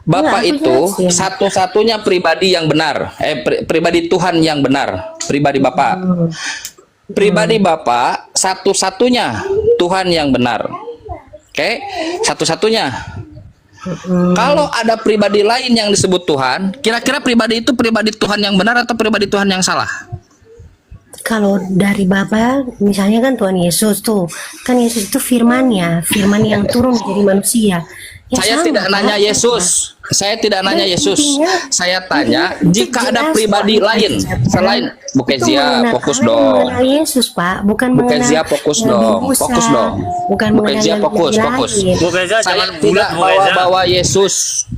Bapak aku itu jelasin. satu-satunya pribadi yang benar. Pribadi Tuhan yang benar. Pribadi Bapak. Pribadi Bapak satu-satunya Tuhan yang benar. Oke, satu-satunya. Kalau ada pribadi lain yang disebut Tuhan, kira-kira pribadi itu pribadi Tuhan yang benar atau pribadi Tuhan yang salah? Kalau dari Bapa, misalnya kan Tuhan Yesus tuh, kan Yesus itu firman-Nya, firman yang turun menjadi manusia. Ya Saya sama, tidak Pak. nanya Yesus. Saya tidak nanya Yesus. Intinya- Saya tanya, intinya jika ada jelas, pribadi Pak, lain selain itu Bukezia, mengenal fokus Allah dan dong. mengenal Yesus, Pak, bukan Bukezia, mengenal fokus Nabi dong. Musa, Fokus dong. bukan Bukezia, mengenal fokus, nabi fokus. lain. Bu Reza Saya jangan tidak bulat, Bu Reza. bawa Yesus.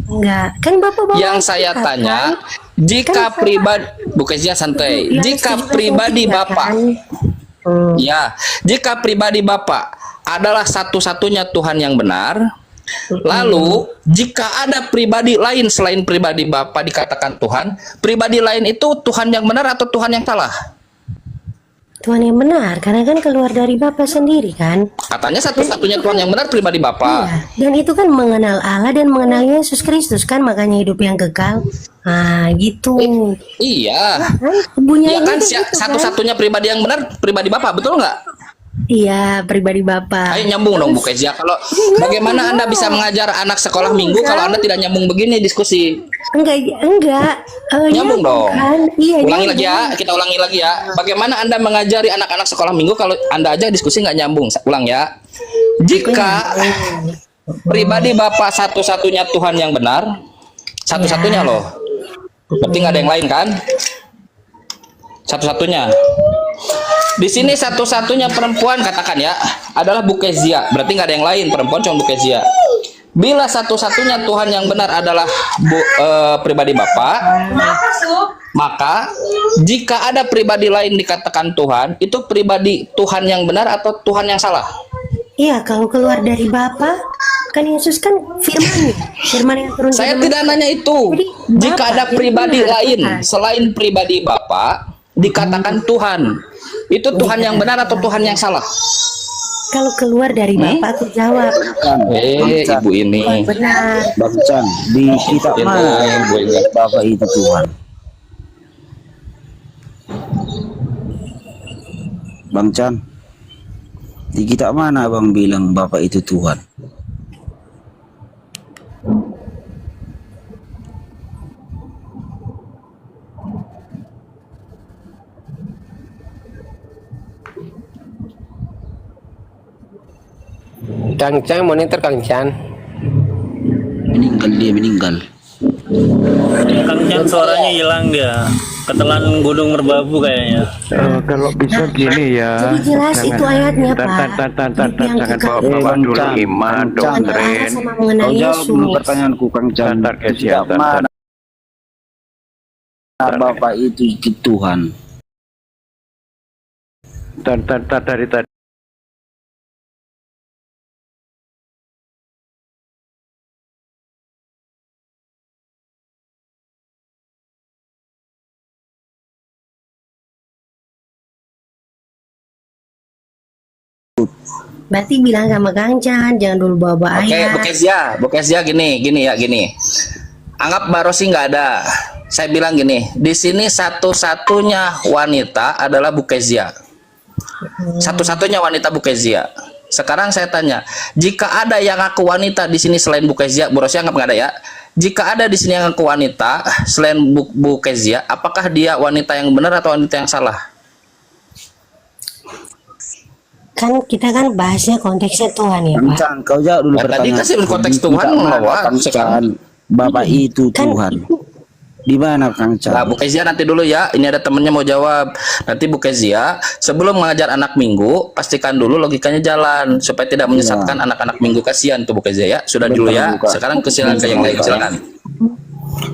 Enggak, kan Bapak bawa Yang saya Alkitab, tanya, kan? jika Kan pribadi Bukezia santai. Yang Jika juga pribadi saya Bapak, kan? ya, jika pribadi Bapak adalah satu-satunya Tuhan yang benar, lalu jika ada pribadi lain selain pribadi Bapak dikatakan Tuhan, pribadi lain itu Tuhan yang benar atau Tuhan yang salah? Tuhan yang benar, karena kan keluar dari Bapa sendiri kan. Katanya satu-satunya Tuhan yang benar pribadi Bapak. Iya, dan itu kan mengenal Allah dan mengenal Yesus Kristus kan, makanya hidup yang kekal. Nah, gitu. Iya. Kan bunyinya Ya kan gitu kan? satu-satunya pribadi yang benar pribadi Bapak, betul nggak? Iya, pribadi Bapak. Ayo nyambung dong Bu Kezia. Kalau bagaimana Anda bisa mengajar anak sekolah minggu kalau Anda tidak nyambung begini diskusi? Enggak. Nyambung dong. Kan? Iya, Ulangi nyambung. lagi ya, kita ulangi lagi ya. Bagaimana Anda mengajari anak-anak sekolah minggu kalau Anda aja diskusi nggak nyambung? Ulang ya. Jika pribadi Bapak satu-satunya Tuhan yang benar, satu-satunya loh. Berarti nggak ada yang lain kan? Satu-satunya. Di sini satu-satunya perempuan katakan ya adalah Bukezia. Berarti nggak ada yang lain, perempuan cuma Bukezia. Bila satu-satunya Tuhan yang benar adalah pribadi Bapak, maka jika ada pribadi lain dikatakan Tuhan, itu pribadi Tuhan yang benar atau Tuhan yang salah? Iya, kalau keluar dari Bapa, kan Yesus kan firman yang turun. Saya dari tidak manusia. nanya itu. Jadi, Jika Bapak ada yang pribadi benar, lain Tuhan. selain pribadi Bapak dikatakan Tuhan, itu Tuhan yang benar atau Tuhan yang salah? Kalau keluar dari Bapak, aku jawab Ibu ini. benar. Bang Chan, di kitab mana yang boleh Bapak itu Tuhan? Bang Chan, di kitab mana Bang bilang Bapak itu Tuhan? Kang Chan monitor Kang Chan. Meninggal, dia meninggal. Kang Chan suaranya hilang dia. Ketelan gunung merbabu kayaknya. Kalau bisa gini ya. Jadi jelas itu ayatnya, Pak. Yang Jangan kekal. bawa dulu Bang Chan, iman, Bang Chan. doktrin. Sama mengenal Kau jawab dulu Yesus. pertanyaanku Kang Chan. Bentar, guys, Di ya, kitab bentar. mana Bapak itu Tuhan? Tar dari tadi. Berarti bilang sama Kang Chan, jangan dulu bawa Oke, ayat. Bukezia gini ya gini. Anggap Mbak Rosi nggak ada. Saya bilang gini, di sini satu-satunya wanita adalah Bukezia. Satu-satunya wanita Bukezia. Sekarang saya tanya, jika ada yang ngaku wanita di sini selain Bukezia, Bu Rosi anggap nggak ada ya. Jika ada di sini yang ngaku wanita selain Bukezia, apakah dia wanita yang benar atau wanita yang salah? Kan kita kan bahasnya konteksnya Tuhan ya, Bang Pak. Chan, kau jawab dulu Ya, tadi pertanyaan. kasih konteks Di Tuhan kitab mana, melawan, Kang sekarang. Chan? Bapak itu Kan Tuhan. Di mana Kang Chan? Nah, Bu Kezia nanti dulu ya. Ini ada temennya mau jawab. Nanti Bu Kezia, sebelum mengajar anak minggu, pastikan dulu logikanya jalan supaya tidak menyesatkan anak-anak minggu. Kasihan tuh Bu Kezia ya. Sudah dulu ya. Sekarang kesilakan ke yang lain, silakan.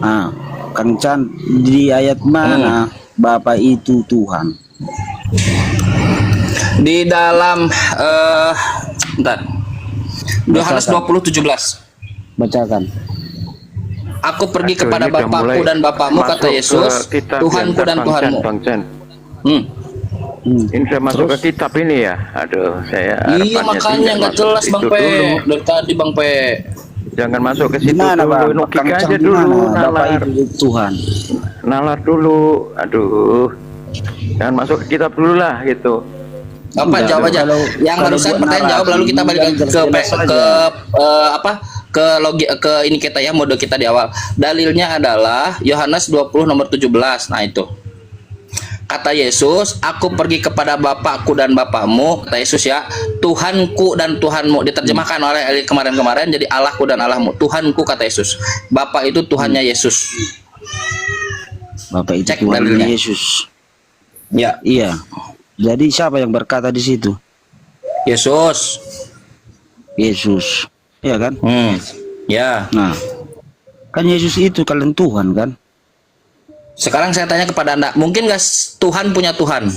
Ah, Kang Chan, di ayat mana Bapak itu Tuhan? Di dalam bentar. Yohanes 20:17. Bacakan. Aku pergi Aduh, kepada ini udah Bapakku mulai dan Bapakmu, kata masuk Yesus, ke kitab Tuhanku yang dan Bang Chan, Tuhanmu. Bang Chan. Ini sudah masuk ke kitab ini ya. Aduh, saya Iya, harapannya makanya tidak nggak masuk jelas itu Bang Pe. dulu. Dari tadi Bang Pe. Jangan masuk ke situ Gimana dulu. bang? Logika Kang aja Cang dulu. gimana? Bapak Nalar. itu Tuhan. Nalar dulu. Aduh. Jangan masuk ke kitab dulu lah gitu. Apa jawab aja? Yang kalau barusan buat pertanyaan narasi, jawab, lalu kita balik yang ke jelas-jelas saja. apa? Ke ini kita ya, mode kita di awal. Dalilnya adalah Yohanes 20 nomor 17. Nah, itu. Kata Yesus, aku pergi kepada Bapakku dan Bapakmu, kata Yesus ya, Tuhanku dan Tuhanmu. Diterjemahkan oleh Eli kemarin-kemarin jadi Allahku dan Allahmu. Tuhanku kata Yesus. Bapak itu Tuhannya Yesus. Bapak itu Cek Tuhan dalilnya. Yesus. Ya, Iya. Jadi siapa yang berkata di situ? Yesus. Yesus. Iya kan? Ya. Nah, kan Yesus itu kalian Tuhan kan? Sekarang saya tanya kepada Anda, mungkin nggak Tuhan punya Tuhan?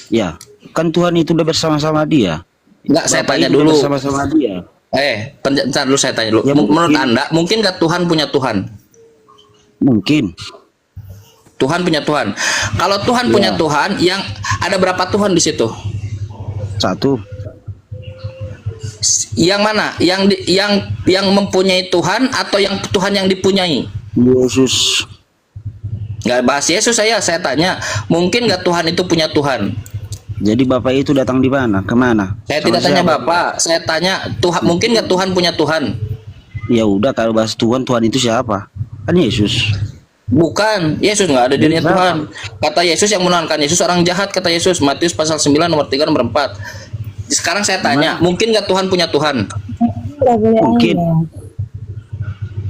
Ya, kan Tuhan itu udah bersama-sama dia. Enggak, saya Bapak tanya itu dulu. bersama-sama dia. Bentar dulu saya tanya dulu. Ya, Menurut mungkin. Anda, mungkin nggak Tuhan punya Tuhan? Mungkin. Tuhan punya Tuhan. Kalau Tuhan Ya. punya Tuhan, yang ada berapa Tuhan di situ? Satu. Yang mana? Yang mempunyai Tuhan atau yang Tuhan yang dipunyai? Yesus. Nggak bahas Yesus saya tanya, mungkin nggak Tuhan itu punya Tuhan? Jadi Bapak itu datang di mana? Kemana? Saya Sama tidak tanya siapa? Bapak, saya tanya Tuhan, mungkin nggak Tuhan punya Tuhan? Ya udah, kalau bahas Tuhan, Tuhan itu siapa? Kan Yesus. Bukan, Yesus nggak ada dirinya Siapa? Tuhan. Kata Yesus yang menuhankan Yesus orang jahat, kata Yesus, Matius pasal 9 nomor 3 nomor 4. Sekarang saya tanya, mungkin nggak Tuhan punya Tuhan? Mungkin.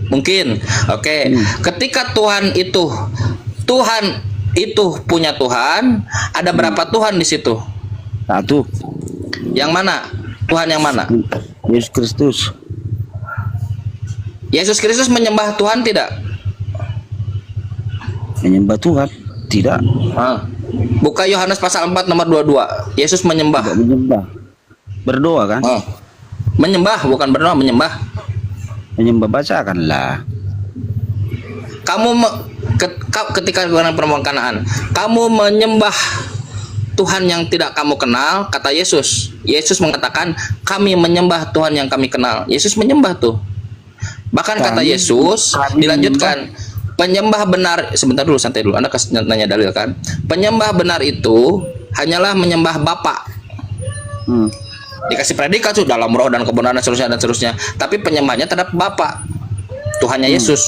Mungkin. Oke. Ketika Tuhan itu punya Tuhan, ada berapa Tuhan di situ? Satu. Yang mana? Tuhan yang mana? Yesus Kristus. Yesus Kristus menyembah Tuhan tidak? Menyembah Tuhan? Tidak. Buka Yohanes pasal 4 nomor 22. Yesus menyembah. Tidak menyembah. Berdoa kan? Menyembah, bukan berdoa, menyembah. Menyembah, bacakanlah. Ketika orang perempuan Kanaan, kamu menyembah Tuhan yang tidak kamu kenal, kata Yesus. Yesus mengatakan, kami menyembah Tuhan yang kami kenal. Yesus menyembah tuh. Bahkan kata Yesus, dilanjutkan, penyembah benar, sebentar dulu, santai dulu, Anda kasih nanya dalil kan. Penyembah benar itu hanyalah menyembah Bapa. Dikasih predikat tuh dalam roh dan kebenaran dan seterusnya. Tapi penyembahnya terhadap Bapa, Tuhannya Yesus.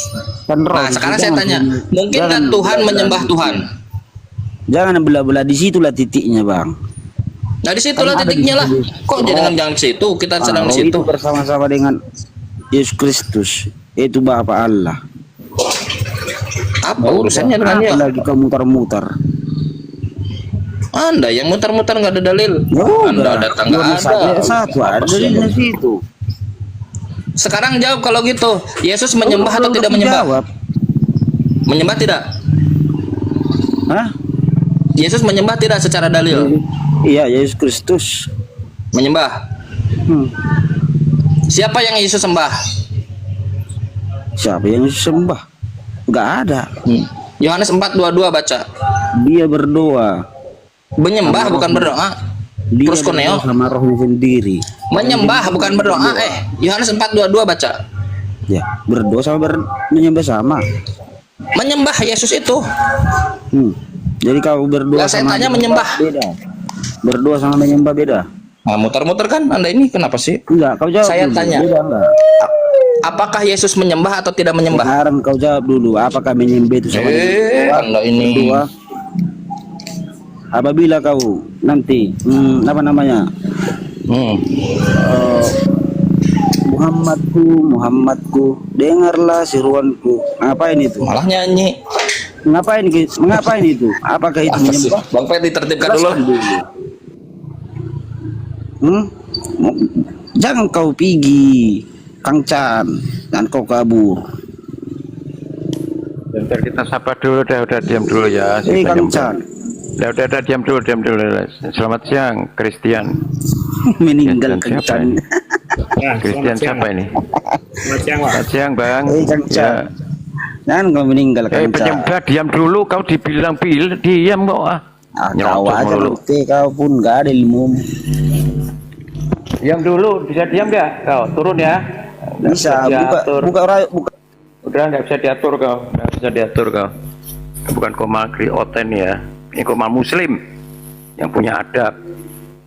Nah, sekarang saya tanya, mungkin nggak Tuhan menyembah Tuhan? Jangan belah-belah, di situlah titiknya, Bang. Nah, di situlah Kan ada titiknya di lah. situ. Kok jangan ke situ? Kita sedang di Roh situ. itu bersama-sama dengan Yesus Kristus, itu Bapa Allah. Apa urusannya dengan dia? Apalagi kau mutar-mutar. Anda yang mutar-mutar nggak ada dalil. Anda datang nggak ada. Satu ada di situ. Sekarang jawab kalau gitu. Yesus menyembah atau tidak menyembah? Jawab. Menyembah tidak? Hah? Yesus menyembah tidak secara dalil? Iya, Yesus Kristus. Menyembah. Siapa yang Yesus sembah? Siapa yang Yesus sembah? Enggak ada. Yohanes 4:22 baca. Dia berdoa. Menyembah bukan berdoa. Dia Terus koneo. berdoa sama rohnya sendiri. Menyembah bukan berdoa. Yohanes 4:22 baca. Ya, berdoa sama menyembah sama. Menyembah Yesus itu. Jadi kau berdoa Lah, saya sama tanya menyembah. beda. Berdoa sama menyembah beda. Nah, muter-muter kan Anda ini kenapa sih? Enggak, kau jawab Saya dulu. tanya. Beda enggak? Apakah Yesus menyembah atau tidak menyembah? Sekarang kau jawab dulu, apakah menyembah itu sama Anda ini. berdoa? Apabila kau nanti apa namanya? Muhammadku, dengarlah seruanku. Ngapain itu? Malah nyanyi. Mengapain itu? Apakah itu menyembah? Bang Pet ditertibkan dulu. Jelaskan dulu. Jangan kau pergi, Kang Chan, dan kau kabur. Bentar, kita sabar dulu, udah diam dulu ya. si Kang penyembah. Chan, Udah diam dulu. Selamat siang, Christian. meninggal Kang Christian siapa Chan. ini? Christian siapa ini? Selamat siang, Bang. Kang Chan. Jangan kau meninggal Kang Chan. Penyembah, diam dulu. Kau dibilang diam kok. Kau Nyerocos aja mulu. bukti, kau pun gak ada ilmu. Diam dulu, bisa diam nggak? Kau turun ya. Bisa diatur. buka. Udah nggak bisa diatur kau, nggak bisa diatur kau. Bukan Komal Krioten ya, ini Komal Muslim yang punya adab,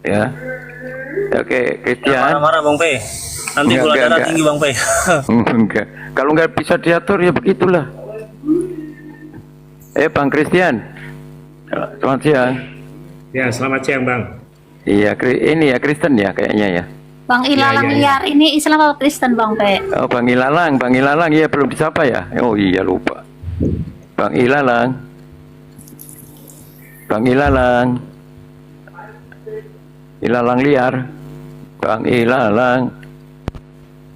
ya. Oke, Christian. Marah-marah Bang Pe. Nanti gula darah tinggi Bang Pe. Enggak. Kalau nggak bisa diatur ya begitulah. Bang Christian. Selamat siang. Ya, selamat siang Bang. Iya, ini ya Kristen ya kayaknya ya. Bang Ilalang liar ini Islam apa Kristen Bang Pe? Oh, Bang Ilalang ya belum disapa ya. Oh iya lupa. Bang Ilalang. Ilalang liar. Bang Ilalang.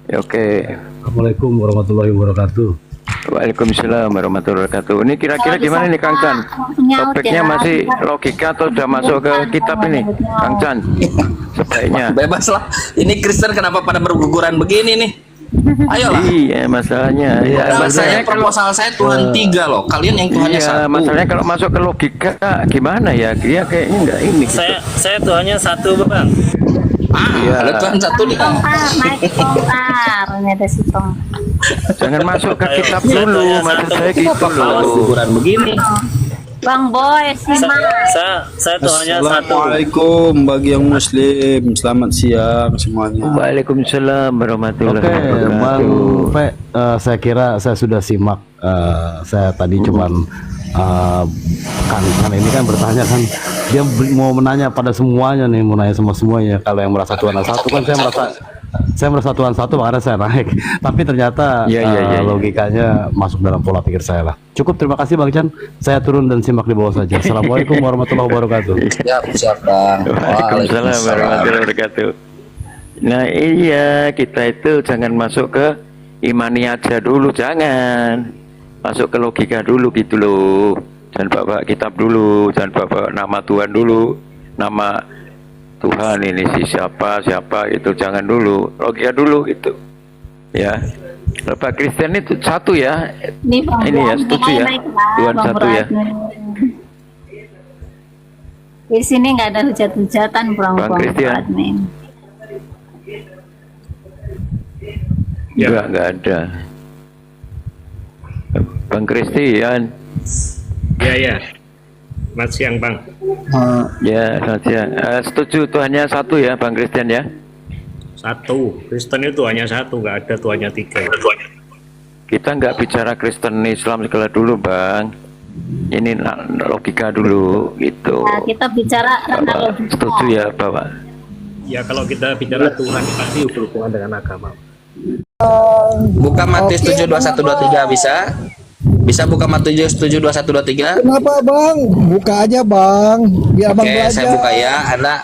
Ya, oke. Assalamualaikum warahmatullahi wabarakatuh. Waalaikumsalam warahmatullahi wabarakatuh. Ini kira-kira gimana nih Kang Chan? Topiknya masih logika atau sudah masuk ke kitab ini, Kang Chan? Sebaiknya. Bebas lah. Ini Kristen kenapa pada berguguran begini nih? Ayolah. Iya, masalahnya. Ya, saya proposal saya Tuhan 3 loh. Kalian yang Tuhannya iya, 1. masalahnya kalau masuk ke logika gimana ya? Dia kayaknya enggak ini. Gitu. Saya Tuhannya 1 Bang. Iya. Ada Tuhan 1 nih. Naik tongkar, ini ada si tong. Jangan masuk ke kitab dulu, maksud saya gitu loh. Guguran begini. Bang Boy, simak. Saya Tuhannya 1. Assalamualaikum bagi yang muslim. Selamat siang semuanya. Waalaikumsalam warahmatullahi Oke, wabarakatuh. Bang Pe, saya kira saya sudah simak. Saya tadi cuman kan ini kan bertanya kan dia mau menanya pada semuanya nih, mau nanya sama semuanya. Kalau yang merasa Tuhan satu kan saya merasa Tuhan satu, makanya saya naik. Tapi ternyata Ya. logikanya masuk dalam pola pikir saya lah. Cukup, terima kasih Bang Chan. Saya turun dan simak di bawah saja. Assalamualaikum warahmatullahi wabarakatuh. Siap Bang. Waalaikumsalam warahmatullahi wabarakatuh. Nah iya, kita itu jangan masuk ke imani aja dulu, jangan masuk ke logika dulu gitu loh. Jangan bawa kitab dulu, jangan bawa nama Tuhan dulu, nama Tuhan ini siapa itu jangan dulu, logika dulu gitu ya. Bapak Kristen itu 1 ya, Ini Bang ini ya, Boy, setuju ya, naik-naik Tuhan Bang 1 ya. Di sini nggak ada hujat-hujatan Bang Christian. admin. Ya. Enggak ada. Bang Christian. Ya. Selamat siang Bang. Ya, selamat siang. Setuju Tuhannya 1 ya, Bang Christian ya? 1. Kristen itu hanya 1, nggak ada Tuhannya 3. Kita nggak bicara Kristen Islam segala dulu, Bang. Ini logika dulu, gitu. Nah, kita bicara Bapak logika. setuju ya, Bapak? Ya kalau kita bicara Tuhan pasti berhubungan dengan agama. Buka Matius 7:21-23 bisa? Bisa buka Matius 7:21-23? Kenapa Bang? Buka aja Bang, biar Abang Oke, belajar. saya buka ya.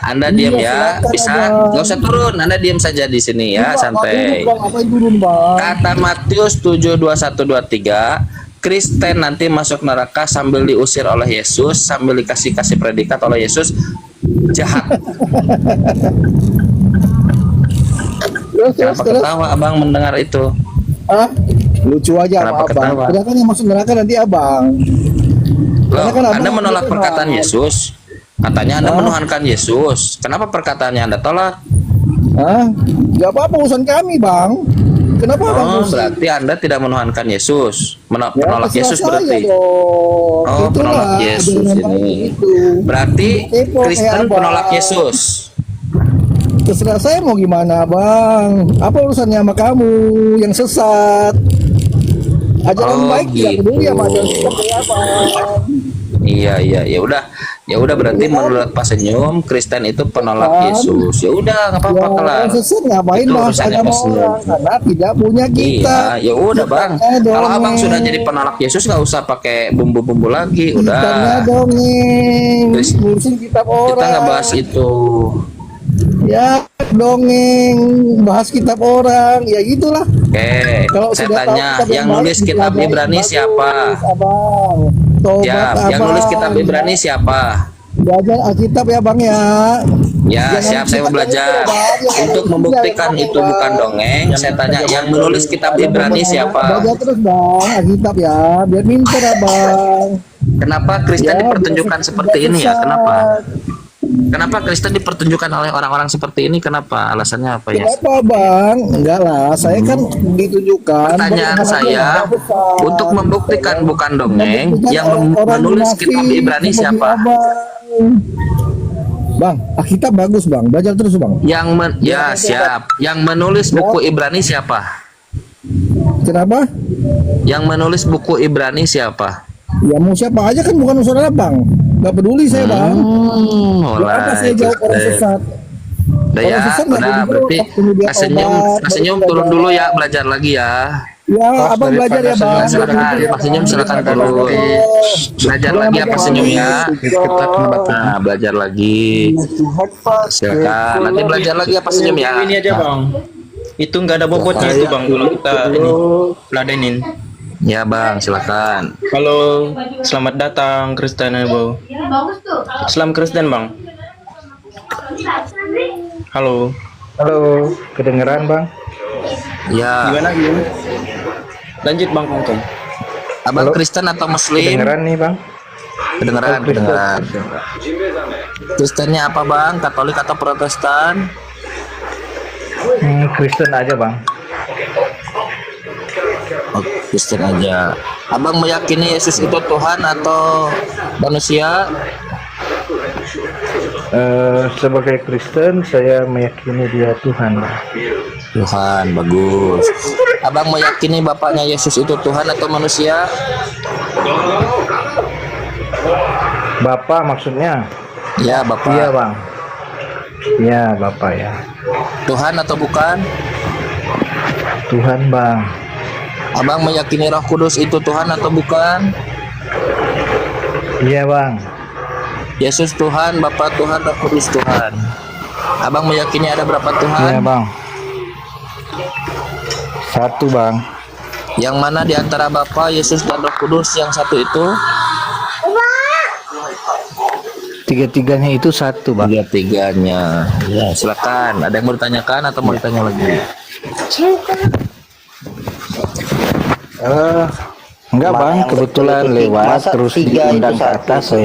Anda diam ya. silakan, Bisa? Abang. Nggak usah turun. Anda diam saja di sini ya, santai. Ngapain turun Bang? Kata Matius 7:21-23, Kristen nanti masuk neraka sambil diusir oleh Yesus, sambil dikasih predikat oleh Yesus, jahat. Kenapa ketawa Abang mendengar itu? Ah, lucu aja Kenapa sama Abang. ketawa? Sedangkan yang masuk neraka nanti Abang. Loh, kan Abang Anda menolak itu, perkataan Bang. Yesus. Katanya Anda menuhankan Yesus. Kenapa perkataannya Anda tolak? Hah? Gak apa-apa urusan kami Bang. Kenapa Abang? Oh, pusing? berarti Anda tidak menuhankan Yesus. Ya, Penolak terserah Yesus saya berarti. dong. Oh, penolak Itulah, Yesus ajaran ini. Abang itu. Berarti Kepo kayak Kristen Abang. penolak Yesus. Terserah saya mau gimana Bang. Apa urusannya sama kamu yang sesat? Ajaran Oh, baik tidak gitu. peduli sama ajaran sesat kayak Abang. Iya, ya udah berarti menurut Pak Senyum Kristen itu penolak Yesus. Ya udah, nggak apa-apa kelar. Yang sesat ngapain Itu bahas urusannya agama Pak Senyum. orang karena tidak punya kita. Iya, ya udah Bang. Kitanya Kalau Abang dongeng. sudah jadi penolak Yesus nggak usah pakai bumbu-bumbu lagi. Kitanya Udah, dongeng, Terus, ngurusin kitab orang. kita nggak bahas itu. Ya dongeng, bahas kitab orang, ya gitulah. Oke, Kalau saya sudah tahu tanya, kitab yang baik, nulis kitab dipelajari, Ibrani bagus, siapa? Abang. Tobat, Ya, yang Abang. nulis kitab Ibrani siapa? Belajar Alkitab ya Bang ya. Ya, Jangan siap, saya mau kita belajar. belajar, Bang. Untuk membuktikan Belajar, itu Bang. bukan dongeng, saya tanya, yang menulis kitab Ibrani siapa? Belajar terus Bang, Alkitab ya, biar pintar Abang. Kenapa Kristen Ya, dipertunjukkan biar seperti tidak ini ya? sesat. Kenapa? Kenapa Kristen dipertunjukkan oleh orang-orang seperti ini? Kenapa? Alasannya apa ya? Kenapa bang? Enggak lah, saya kan ditunjukkan. Pertanyaan saya untuk membuktikan bukan dongeng yang menulis kitab Ibrani siapa? Bang, Alkitab bagus bang, belajar terus bang. Ya siap. Yang menulis buku Ibrani siapa? Kenapa? Yang menulis buku Ibrani siapa? Ya mau siapa aja kan, bukan saudara bang. Gak peduli saya bang. Apa saya jawab orang sesat? Udah ya, udah berarti Pak Senyum turun dulu ya, belajar lagi ya. Ya, abang belajar ya bang. Silakan Pak Senyum, silakan turun. Belajar lagi ya Pak Senyum ya. Nah, belajar lagi. Silakan. Nanti belajar lagi ya Pak Senyum ya. Ini aja bang. Itu nggak ada bobotnya itu bang kalau kita ini ladenin. Ya bang, silakan. Halo, selamat datang Kristen ya bang. Islam Kristen bang. Halo. Halo, kedengeran bang? Ya. Gimana? Lanjut bang Kongkong. Abang Kristen atau Muslim? Kedengeran nih bang? Kedengeran. Kristennya apa bang? Katolik atau Protestan? Kristen aja bang. Oh, Kristen aja. Abang meyakini Yesus itu Tuhan atau manusia? Sebagai Kristen saya meyakini dia Tuhan. Tuhan, bagus. Abang meyakini bapaknya Yesus itu Tuhan atau manusia? Bapak maksudnya? Ya, Bapak. Iya bang. Iya Bapak ya. Tuhan atau bukan? Tuhan bang. Abang meyakini Roh Kudus itu Tuhan atau bukan? Iya bang. Yesus Tuhan, Bapa Tuhan, Roh Kudus Tuhan. Abang meyakini ada berapa Tuhan? Iya bang. Satu bang. Yang mana di antara Bapa, Yesus dan Roh Kudus yang satu itu? Tiga-tiganya itu satu bang. Tiga-tiganya. Ya, silakan. Ada yang mau ditanyakan atau mau ditanya lagi? Enggak bang, kebetulan lewat terus diundang ke atas,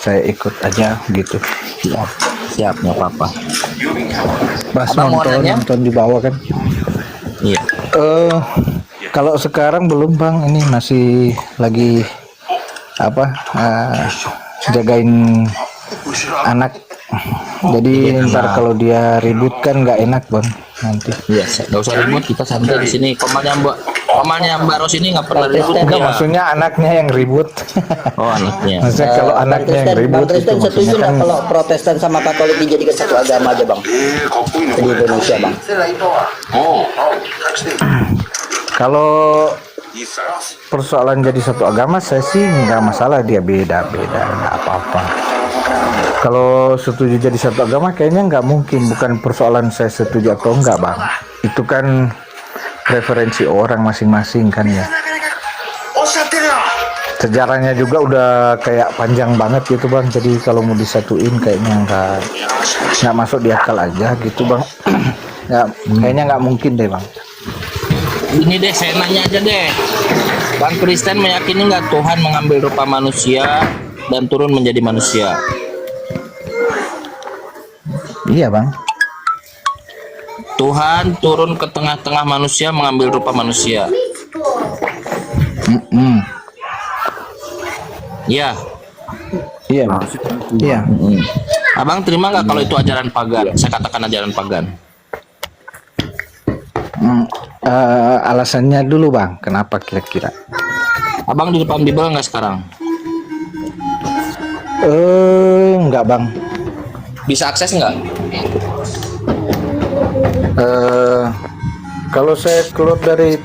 saya ikut aja gitu. Siap, nggak apa-apa. Pas Abang mau nanya? nonton di bawah kan. Iya. Kalau sekarang belum bang, ini masih lagi jagain anak. Jadi ntar kalau dia ribut kan nggak enak bang nanti. Iya, nggak usah ribut, kita santai di sini. Pamannya Mbak Ros ini nggak pernah ribut. Enggak, maksudnya anaknya yang ribut. Oh, anaknya. Maksudnya kalau anaknya yang ribut Bang Kristen itu setuju maksudnya nggak kan. kalau Protestan sama Katolik dijadikan satu agama aja bang di Indonesia bang? Kalau persoalan jadi satu agama saya sih nggak masalah, dia beda-beda nggak apa-apa. Kalau setuju jadi satu agama kayaknya nggak mungkin, bukan persoalan saya setuju atau enggak bang. Itu kan preferensi orang masing-masing kan ya. Sejarahnya juga udah kayak panjang banget gitu bang. Jadi kalau mau disatuin kayaknya nggak masuk di akal aja gitu bang. Kayaknya nggak mungkin deh bang. Ini deh, saya nanya aja deh. Bang Kristen meyakini nggak Tuhan mengambil rupa manusia dan turun menjadi manusia? Iya bang. Tuhan turun ke tengah-tengah manusia mengambil rupa manusia. Ya. Iya bang. Iya. Abang terima nggak kalau itu ajaran pagan? Saya katakan ajaran pagan. Alasannya dulu bang, kenapa kira-kira? Abang di depan Bible nggak sekarang? Enggak bang. Bisa akses nggak? Kalau saya keluar dari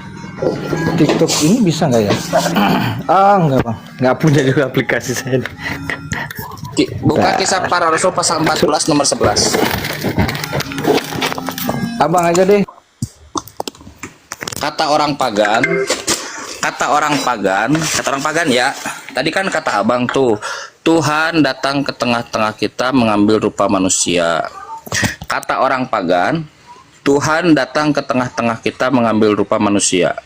TikTok ini bisa nggak ya? Enggak bang, nggak punya juga aplikasi saya. Buka Kisah Para Rasul pasal 14 nomor 11. Abang aja deh. Kata orang pagan ya. Tadi kan kata abang tuh, Tuhan datang ke tengah-tengah kita mengambil rupa manusia. Kata orang pagan, Tuhan datang ke tengah-tengah kita mengambil rupa manusia.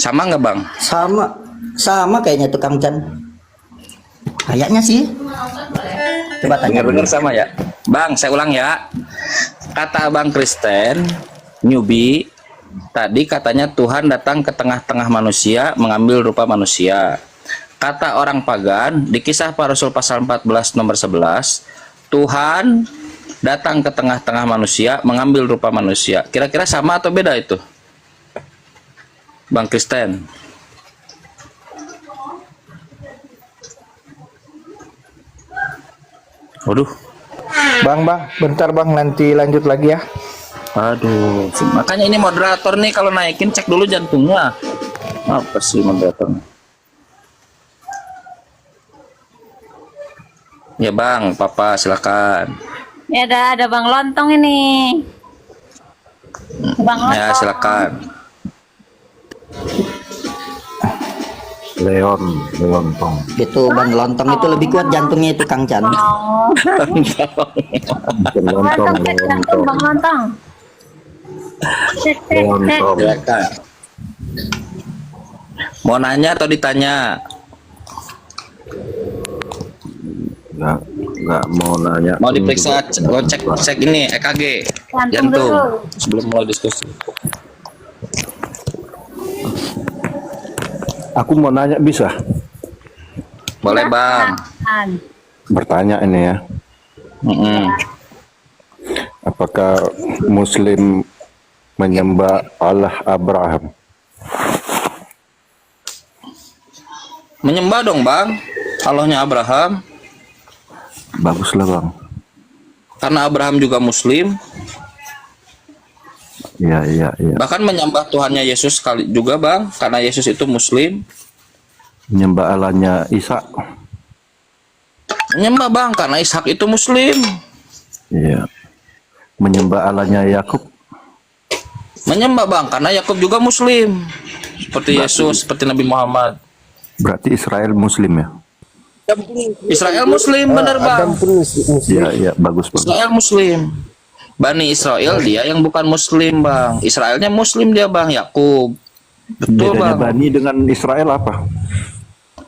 Sama nggak bang? Sama kayaknya tuh Kang Chan. Kayaknya sih. Coba tanya. Dengar sama ya, bang. Saya ulang ya. Kata abang Kristen, newbie, tadi katanya Tuhan datang ke tengah-tengah manusia, mengambil rupa manusia. Kata orang pagan di Kisah Para Rasul pasal 14 nomor 11, Tuhan datang ke tengah-tengah manusia, mengambil rupa manusia. Kira-kira sama atau beda itu, bang Kristen? Waduh. Bang, bentar bang, nanti lanjut lagi ya. Aduh, makanya ini moderator nih kalau naikin cek dulu jantungnya. Apa sih moderator? Ya bang, papa silakan. Ya ada Bang Lontong ini. Bang Lontong. Ya silakan. Lontong. Itu Bang Lontong itu lebih kuat jantungnya itu Kang Chan. Lontong, cek jantung Bang Lontong. Cek. Silakan. Mau nanya atau ditanya? Nggak mau nanya. Mau diperiksa, cek ini EKG jantung sebelum mulai diskusi. Aku mau nanya bisa? Boleh bang. Bertanya ini ya. Apakah Muslim menyembah Allah Abraham? Menyembah dong bang, Allahnya Abraham. Baguslah bang. Karena Abraham juga Muslim. Iya. Bahkan menyembah Tuhannya Yesus kali juga bang, karena Yesus itu Muslim. Menyembah Allahnya Isa. Menyembah bang, karena Ishak itu Muslim. Iya. Menyembah Allahnya Yakub. Menyembah bang, karena Yakub juga Muslim. Seperti Yesus, seperti Nabi Muhammad. Berarti Israel Muslim ya? Israel Muslim, bener bang. Iya, bagus bang. Israel Muslim. Bani Israel dia yang bukan Muslim bang. Israelnya Muslim dia bang, Yakub. Betul Bedanya bang. Bani dengan Israel apa?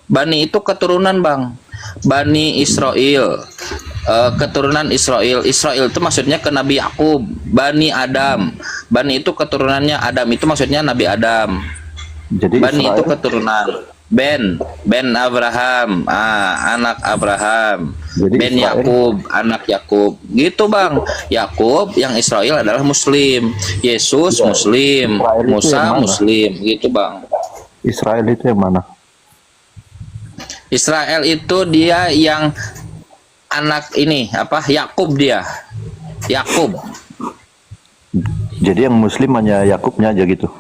Bani itu keturunan bang. Bani Israel, keturunan Israel. Israel itu maksudnya ke Nabi Yakub. Bani Adam. Bani itu keturunannya Adam, itu maksudnya Nabi Adam. Jadi Bani Israel itu keturunan Ben Abraham, anak Abraham. Jadi Ben Israel. Yakub, anak Yakub. Gitu bang. Yakub yang Israel adalah Muslim. Yesus Muslim. Israel itu yang Musa mana? Muslim. Gitu bang. Israel itu yang mana? Israel itu dia yang anak ini apa? Yakub dia. Yakub. Jadi yang Muslim hanya Yakubnya aja gitu.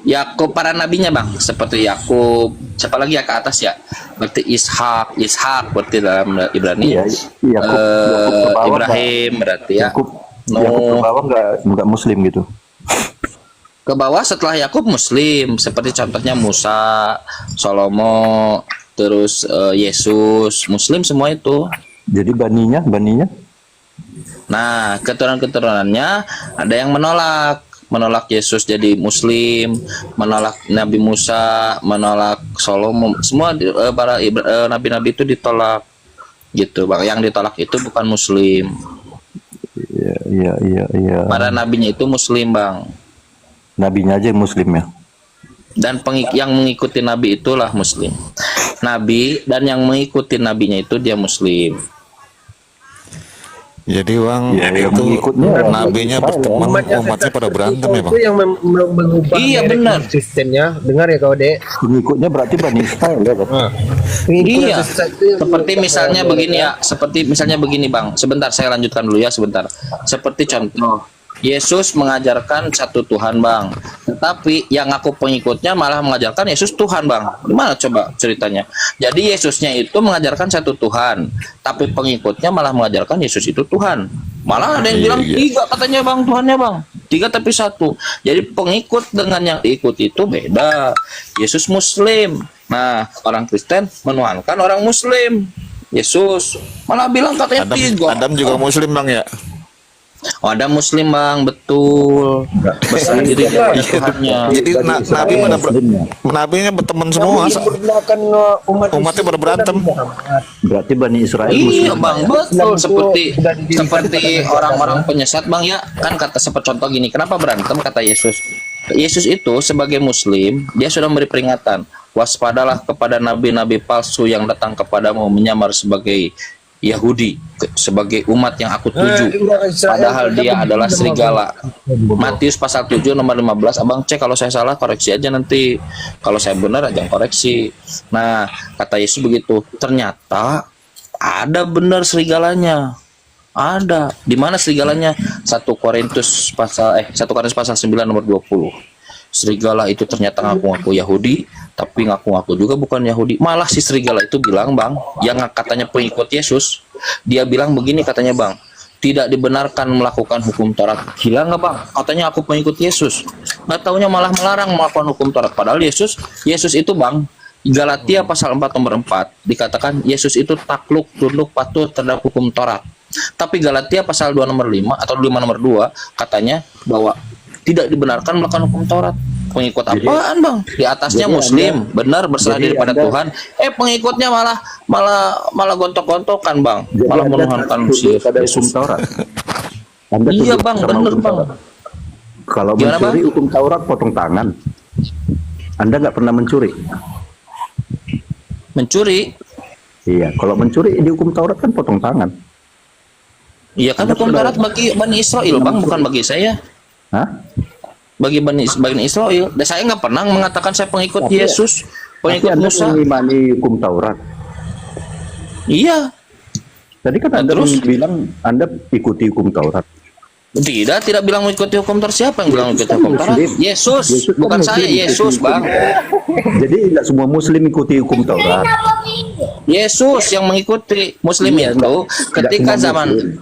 Yakub para nabinya bang, seperti Yakub, siapa lagi ya ke atas ya? Berarti Ishak berarti dalam Ibrani. Iya, Yakub Ibrahim berarti ya. Yakub ke bawah nggak Muslim gitu. Ke bawah setelah Yakub Muslim, seperti contohnya Musa, Salomo, terus Yesus, Muslim semua itu. Jadi baninya? Nah, keturunan-keturunannya ada yang menolak Yesus jadi Muslim, menolak Nabi Musa, menolak Salomo, semua para nabi-nabi itu ditolak, gitu bang. Yang ditolak itu bukan Muslim. Iya. Para nabinya itu Muslim bang. Nabinya aja yang Muslim ya. Dan yang mengikuti nabi itulah Muslim. Nabi dan yang mengikuti nabinya itu dia Muslim. Jadi bang, itu nabinya berteman, umatnya pada berantem ya bang? Itu yang mengubah iya benar konsistennya. Dengar ya kau dek. Pengikutnya berarti Bani Israel ya bang? Iya. Seperti misalnya begini ya, seperti misalnya begini bang. Sebentar saya lanjutkan dulu ya sebentar. Seperti contoh, Yesus mengajarkan satu Tuhan bang, tetapi yang aku pengikutnya malah mengajarkan Yesus Tuhan bang. Gimana coba ceritanya? Jadi Yesusnya itu mengajarkan satu Tuhan, tapi pengikutnya malah mengajarkan Yesus itu Tuhan. Malah ada yang bilang tiga katanya bang, Tuhannya bang, tiga tapi satu. Jadi pengikut dengan yang diikut itu beda. Yesus Muslim, nah orang Kristen menuhankan orang Muslim. Yesus malah bilang katanya tiga. Adam juga Muslim bang ya? Oh, ada Muslim bang, betul. Berserah diri kepada Tuhannya. Jadi Nabi mana Nabinya berteman semua. Umatnya pada berantem. Berarti Bani Israel Iya Muslim. bang, betul seperti orang-orang penyesat bang ya. Kan kata seperti contoh gini, kenapa berantem kata Yesus? Yesus itu sebagai Muslim dia sudah memberi peringatan, waspadalah kepada nabi-nabi palsu yang datang kepadamu menyamar sebagai Yahudi, sebagai umat yang aku tuju, padahal dia adalah serigala. Matius pasal 7 nomor 15. Abang cek, kalau saya salah koreksi aja nanti, kalau saya benar aja koreksi. Nah kata Yesus begitu. Ternyata ada benar serigalanya. Ada. Di mana serigalanya? 1 Korintus pasal 9 nomor 20. Serigala itu ternyata ngaku-ngaku Yahudi, tapi ngaku-ngaku juga bukan Yahudi. Malah si serigala itu bilang bang, yang katanya pengikut Yesus, dia bilang begini katanya bang, tidak dibenarkan melakukan hukum Taurat. Gila nggak bang? Katanya aku pengikut Yesus, nggak taunya malah melarang melakukan hukum Taurat. Padahal Yesus itu bang, Galatia pasal 4 nomor 4 dikatakan Yesus itu takluk, tunduk, patuh terhadap hukum Taurat. Tapi Galatia pasal 2 nomor 5 atau 5 nomor 2 katanya bahwa tidak dibenarkan melakukan hukum Taurat. Pengikut apaan bang? Di atasnya Muslim, benar berserah diri pada Tuhan. Pengikutnya malah gontok-gontokan bang, malah menuhankan Yesus. Taurat. Iya bang, benar bang. Kalau mencuri hukum Taurat potong tangan. Anda nggak pernah mencuri? Mencuri? Iya, kalau mencuri di hukum Taurat kan potong tangan. Iya kan hukum Taurat bagi Bani Israel bang, bukan bagi saya. Hah? Bagi Bani Israel. Dan saya nggak pernah mengatakan saya pengikut Yesus, pengikut Musa. Mengimani hukum Taurat. Iya. Tadi kan Anda bilang Anda ikuti hukum Taurat. Tidak bilang mengikuti hukum Taurat. Siapa yang bilang mengikuti hukum Taurat? Yesus, bukan saya. Yesus bang. Jadi tidak semua Muslim ikuti hukum Taurat. Yesus yang mengikuti. Muslim itu ketika zaman.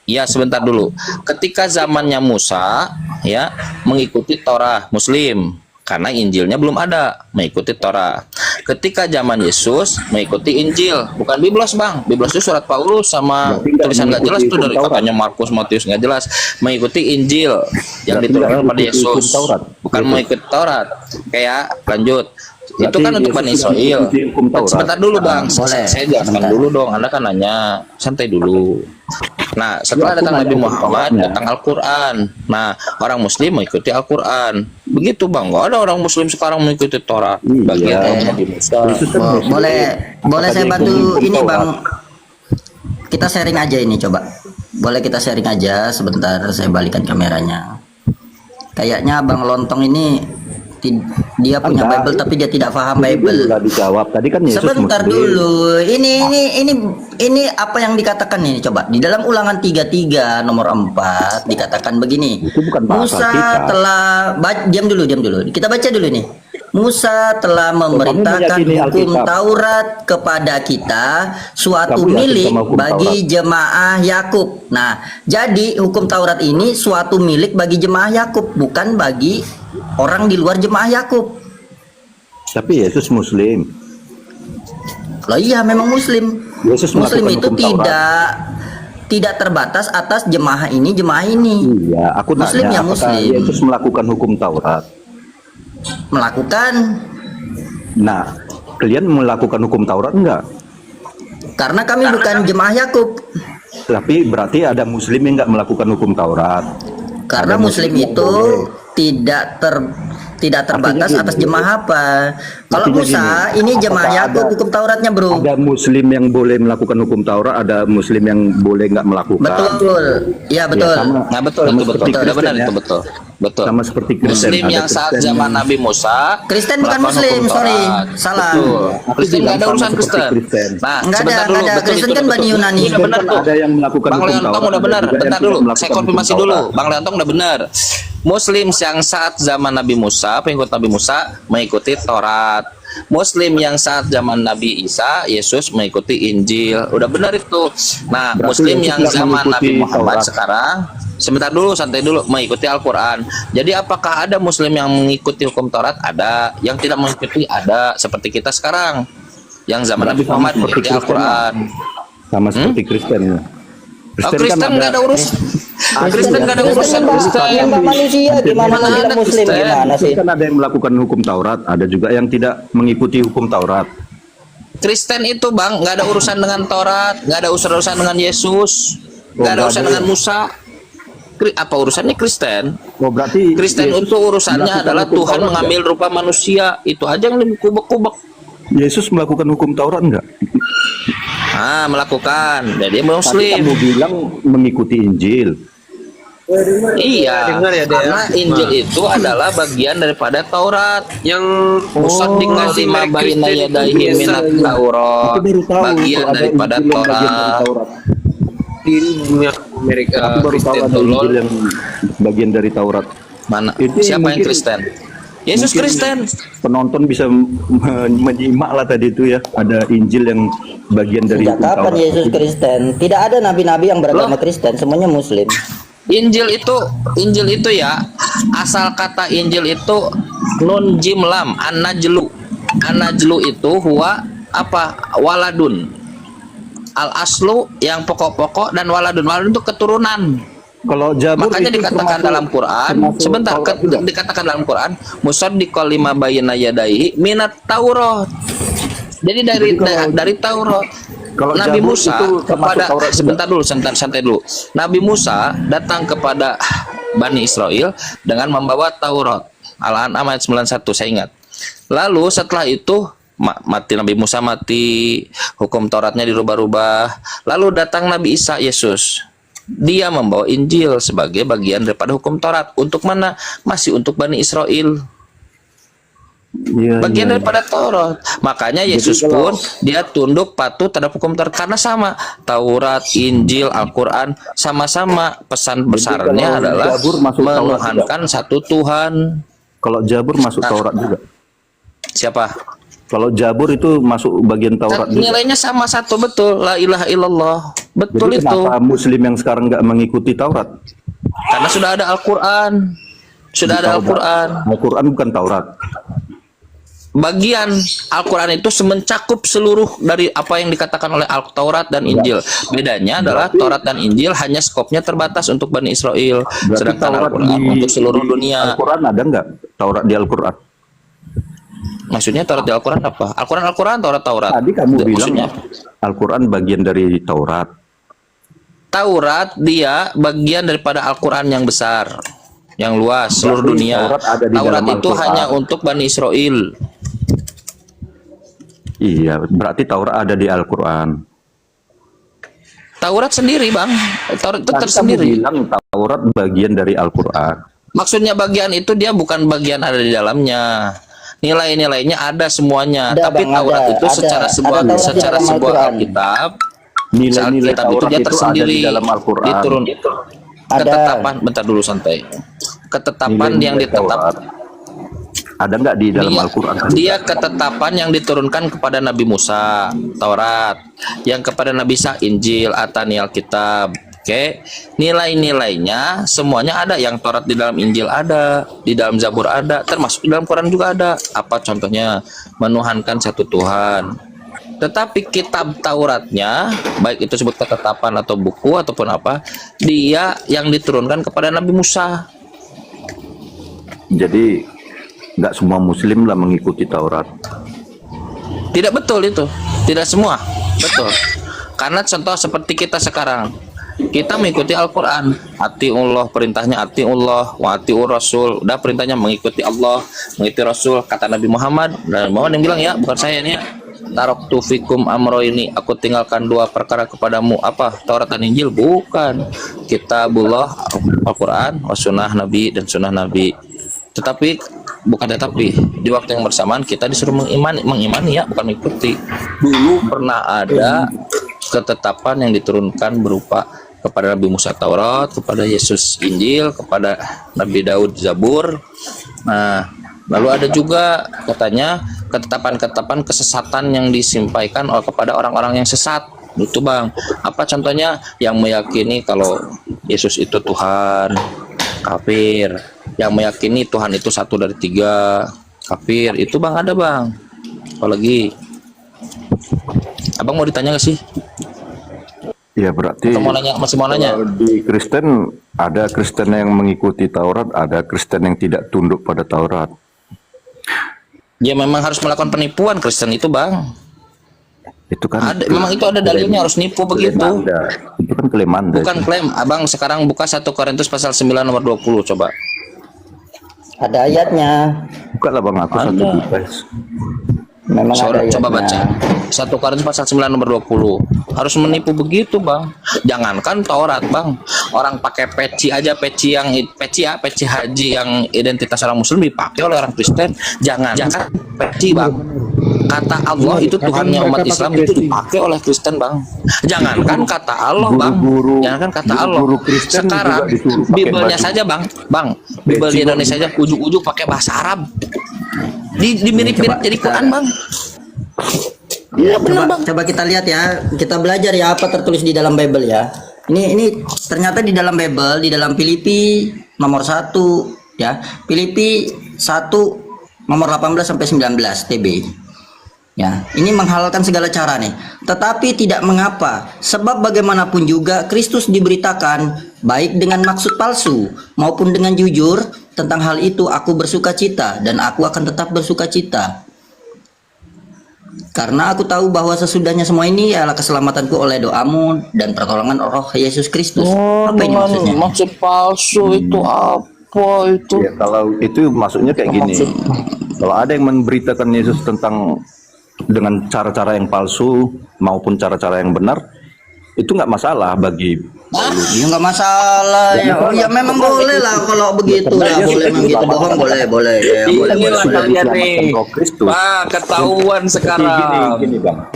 Ya sebentar dulu. Ketika zamannya Musa, ya mengikuti Torah Muslim, karena Injilnya belum ada, mengikuti Torah. Ketika zaman Yesus mengikuti Injil, bukan Biblos bang. Biblos itu surat Paulus sama tulisan nggak jelas itu dari katanya Markus, Matius nggak jelas. Mengikuti Injil yang diturunkan pada Yesus, bukan mengikuti Taurat. Kayak lanjut. Itu kan untuk Bani Israel. Sebentar dulu bang, saya jelaskan dulu dong. Anda kan nanya, santai dulu. Nah setelah datang Nabi Muhammad, datang Al-Quran. Nah orang Muslim mengikuti Al-Quran. Begitu bang, nggak ada orang Muslim sekarang mengikuti Torah. Bagian Nabi Musa. Boleh saya bantu ini bang? Kita sharing aja ini coba. Boleh kita sharing aja sebentar, saya balikan kameranya. Kayaknya Bang Lontong ini dia punya Bible tapi dia tidak paham Bible. Dijawab tadi kan Yesus sebentar dulu. Ini apa yang dikatakan ini coba. Di dalam Ulangan 33 nomor 4 dikatakan begini. Musa telah diam dulu. Kita baca dulu nih. Musa telah memerintahkan hukum Taurat kepada kita, suatu milik bagi jemaah Yakub. Nah, jadi hukum Taurat ini suatu milik bagi jemaah Yakub, bukan bagi orang di luar jemaah Yakub. Tapi Yesus Muslim. Loh iya, memang Muslim. Muslim itu tidak terbatas atas jemaah ini. Iya, aku Muslim nanya, yang Muslim. Yesus melakukan hukum Taurat. Melakukan. Nah, kalian melakukan hukum Taurat enggak? Karena kami bukan jemaah Yakub. Tapi berarti ada Muslim yang enggak melakukan hukum Taurat. Karena Muslim itu tidak terbatas atas jemaah apa. Kalau Musa ini jemaah Yakub hukum Tauratnya bro. Ada Muslim yang boleh melakukan hukum Taurat, ada Muslim yang boleh nggak melakukan. Betul, ya betul. Nah betul. Benar itu betul. Sama seperti Kristen. Muslim yang saat zaman Nabi Musa. Kristen bukan Muslim, sorry, salah. Kristen nggak ada urusan Kristen. Nah, nggak ada. Kristen kan Bani Yunani. Udah benar tuh. Ada yang melakukan Bang hukum Leontong Taurat. udah benar. Bentar dulu, saya konfirmasi hukum dulu. Taurat. Bang Leontong udah benar. Muslim yang saat zaman Nabi Musa, pengikut Nabi Musa mengikuti Taurat. Muslim yang saat zaman Nabi Isa, Yesus mengikuti Injil. Udah benar itu. Nah, Berarti Muslim Yesus yang nggak zaman mengikuti Nabi Muhammad Taurat. sekarang, sebentar dulu, santai dulu, mengikuti Al-Quran. Jadi apakah ada Muslim yang mengikuti hukum Taurat? Ada. Yang tidak mengikuti ada. Seperti kita sekarang. Yang zaman Nabi Muhammad mengikuti Al-Quran. Sama seperti Kristen. Kristen nggak ada urus. Kristen nggak ada urusan Kristen. Nyembah manusia gimana Mana tidak ada muslim Kristen? gimana sih? Kan ada yang melakukan hukum Taurat, ada juga yang tidak mengikuti hukum Taurat. Kristen itu bang nggak ada urusan dengan Taurat, nggak ada urusan dengan Yesus, nggak ada urusan dengan Musa. Apa urusannya Kristen? Oh, berarti Kristen Yesus itu urusannya melakukan adalah hukum Tuhan Taurat mengambil rupa manusia. Itu aja yang dikubek-kubek. Yesus melakukan hukum Taurat enggak? Ah, melakukan. Jadi Tadi Muslim. kamu bilang mengikuti Injil. Iya, Dengar ya, Dea. karena Injil itu adalah bagian daripada Taurat yang musaddiqan lima baina yadayhi minat Taurat, Aku baru tahu bagian kalau ada daripada Injil yang bagian dari Taurat. Taurat. Di dunia Amerika Aku baru tahu Kristen ada tolol. Injil yang bagian dari Taurat. Mana? Itu Siapa yang mungkin- Kristen? Yesus mungkin Kristen. Penonton bisa menyimak lah tadi itu ya, ada Injil yang bagian dari Sejak hukum kapan Taurat. Yesus Kristen? Tidak ada nabi-nabi yang beragama Kristen, semuanya muslim. Injil itu ya, asal kata Injil itu nun jim lam an-najlu. An-najlu itu huwa apa? Waladun. Al aslu yang pokok-pokok dan waladun. Waladun itu keturunan. Kalau Jabur Makanya itu dikatakan termasuk- dalam Quran, termasuk sebentar Taurat juga. dikatakan dalam Quran, musaddiqal lima bayna yadayhi minat Taurat. Jadi dari Taurat. Kalau Nabi Jabur Musa itu termasuk kepada Taurat juga. sebentar dulu, santai dulu. Nabi Musa datang kepada Bani Israel dengan membawa Taurat. Al-An'am ayat 91, saya ingat. Lalu setelah itu mati Nabi Musa mati, hukum Tauratnya dirubah-rubah. Lalu datang Nabi Isa Yesus. Dia membawa Injil sebagai bagian daripada hukum Taurat. Untuk mana? Masih untuk Bani Israel. Iya, Bagian iya. daripada Taurat. Makanya Yesus pun dia tunduk patuh terhadap hukum Taurat karena sama. Taurat, Injil, Al-Quran sama-sama pesan besarnya kalau adalah Jabur masuk Taurat menuhankan satu Tuhan. Kalau Jabur masuk Taurat juga. Siapa? Kalau Jabur itu masuk bagian Taurat juga. Nilainya sama satu, betul. La ilaha illallah. Betul Jadi itu. kenapa Muslim yang sekarang nggak mengikuti Taurat? Karena sudah ada Al-Quran. Sudah ada Al-Quran. Al-Quran bukan Taurat. Bagian Al-Quran itu mencakup seluruh dari apa yang dikatakan oleh Taurat dan Injil. Bedanya adalah Taurat dan Injil hanya skopnya terbatas untuk Bani Israel, Berarti sedangkan Taurat Al-Quran untuk seluruh dunia. Al-Quran ada nggak? Taurat di Al-Quran? Maksudnya Taurat di Al-Quran apa? Al-Quran, Taurat. Tadi kamu bilang Maksudnya Al-Quran bagian dari Taurat. Taurat dia bagian daripada Al-Quran yang besar, yang luas, seluruh Berarti dunia. Taurat ada di Taurat dalam itu Al-Quran. hanya untuk Bani Israel. Iya, berarti Taurat ada di Al-Quran. Taurat sendiri, Bang. Taurat itu Tadi kamu tersendiri. bilang Taurat bagian dari Al-Quran. Maksudnya bagian itu dia bukan bagian ada di dalamnya. Nilai-nilainya ada semuanya. Ada, Tapi Bang, Taurat ada. itu Ada. secara Ada sebuah Taurat di secara dalam sebuah Al-Quran. Alkitab, Nilai-nilai Alkitab itu Taurat dia itu ada tersendiri. di dalam Al-Quran. Diturun Ada. ketetapan. Bentar dulu santai. Ketetapan Nilai-nilai yang ditetapkan. Taurat. Ada nggak di dalam Dia, Al-Quran? dia ketetapan yang diturunkan kepada Nabi Musa, Taurat, yang kepada Nabi Isa, Injil, Atani Alkitab. Oke, nilai-nilainya semuanya ada. Yang Taurat di dalam Injil ada, di dalam Zabur ada, termasuk di dalam Quran juga ada. Apa contohnya? Menuhankan satu Tuhan. Tetapi kitab Tauratnya, baik itu sebut ketetapan atau buku ataupun apa, dia yang diturunkan kepada Nabi Musa. Jadi nggak semua Muslim lah mengikuti Taurat. Tidak betul itu, tidak semua, betul. Karena contoh seperti kita sekarang, kita mengikuti Al-Quran, atiullah, perintahnya atiullah, wa atiur Rasul, udah perintahnya mengikuti Allah, mengikuti Rasul, kata Nabi Muhammad. Dan Muhammad yang bilang ya, bukan saya ini ya. Taraktu fikum amro ini, aku tinggalkan dua perkara kepadamu. Apa? Taurat dan Injil? Bukan. Kitabullah, Al-Quran, sunnah Nabi dan sunnah Nabi. Tetapi di waktu yang bersamaan kita disuruh mengimani ya, bukan mengikuti. Dulu pernah ada ketetapan yang diturunkan berupa kepada Nabi Musa Taurat, kepada Yesus Injil, kepada Nabi Daud Zabur. Nah, lalu ada juga katanya ketetapan-ketetapan kesesatan yang disampaikan kepada orang-orang yang sesat. Itu Bang. Apa contohnya? Yang meyakini kalau Yesus itu Tuhan, kafir. Yang meyakini Tuhan itu satu dari tiga, kafir. Itu Bang, ada Bang. Apalagi Abang mau ditanya gak sih? Ya berarti Atau mau nanya, masih mau nanya? kalau di Kristen ada Kristen yang mengikuti Taurat, ada Kristen yang tidak tunduk pada Taurat. Ya memang harus melakukan penipuan Kristen itu, Bang. Itu kan Ada, memang itu ada dalilnya, harus nipu begitu. Anda. Itu kan klaim Anda. Bukan klaim, Abang sekarang buka 1 Korintus pasal 9 nomor 20 coba. Ada ayatnya. Buka lah Bang, aku Ada. satu device. Memang ada ayatnya. Coba baca 1 Korintus pasal 9 nomor 20. Harus menipu begitu, Bang. Jangankan Taurat, Bang. Orang pakai peci aja, peci haji yang identitas orang muslim dipakai oleh orang Kristen. Jangan peci, Bang. Kata Allah itu Tuhannya umat Islam itu dipakai oleh Kristen, Bang. Jangankan kata Allah, Bang. Jangankan kata Allah. Kristen Sekarang juga disuruh pakai Bibelnya baju. saja, Bang. Bibel di Indonesia aja ujuk-ujuk pakai bahasa Arab. Dimirip-mirip jadi Quran, Bang. Ya, coba kita lihat ya, kita belajar ya apa tertulis di dalam Bible ya. Ini ternyata di dalam Bible, di dalam Filipi nomor 1 ya. Filipi 1 nomor 18 sampai 19 TB. Ya, ini menghalalkan segala cara nih. Tetapi tidak mengapa, sebab bagaimanapun juga Kristus diberitakan baik dengan maksud palsu maupun dengan jujur. Tentang hal itu aku bersuka cita dan aku akan tetap bersuka cita. Karena aku tahu bahwa sesudahnya semua ini adalah keselamatanku oleh doamu dan pertolongan Roh Yesus Kristus. Apa ini maksudnya? Maksud palsu itu apa itu? Ya, kalau itu maksudnya kayak gini. Kalau ada yang memberitakan Yesus tentang dengan cara-cara yang palsu maupun cara-cara yang benar, itu nggak masalah bagi Ya nggak masalah ya. Oh ya memang boleh lah kalau begitu lah, boleh memang gitu bohong boleh ya, boleh. Inilah kalian nih, Pak, ketahuan sekarang. Gini Bang.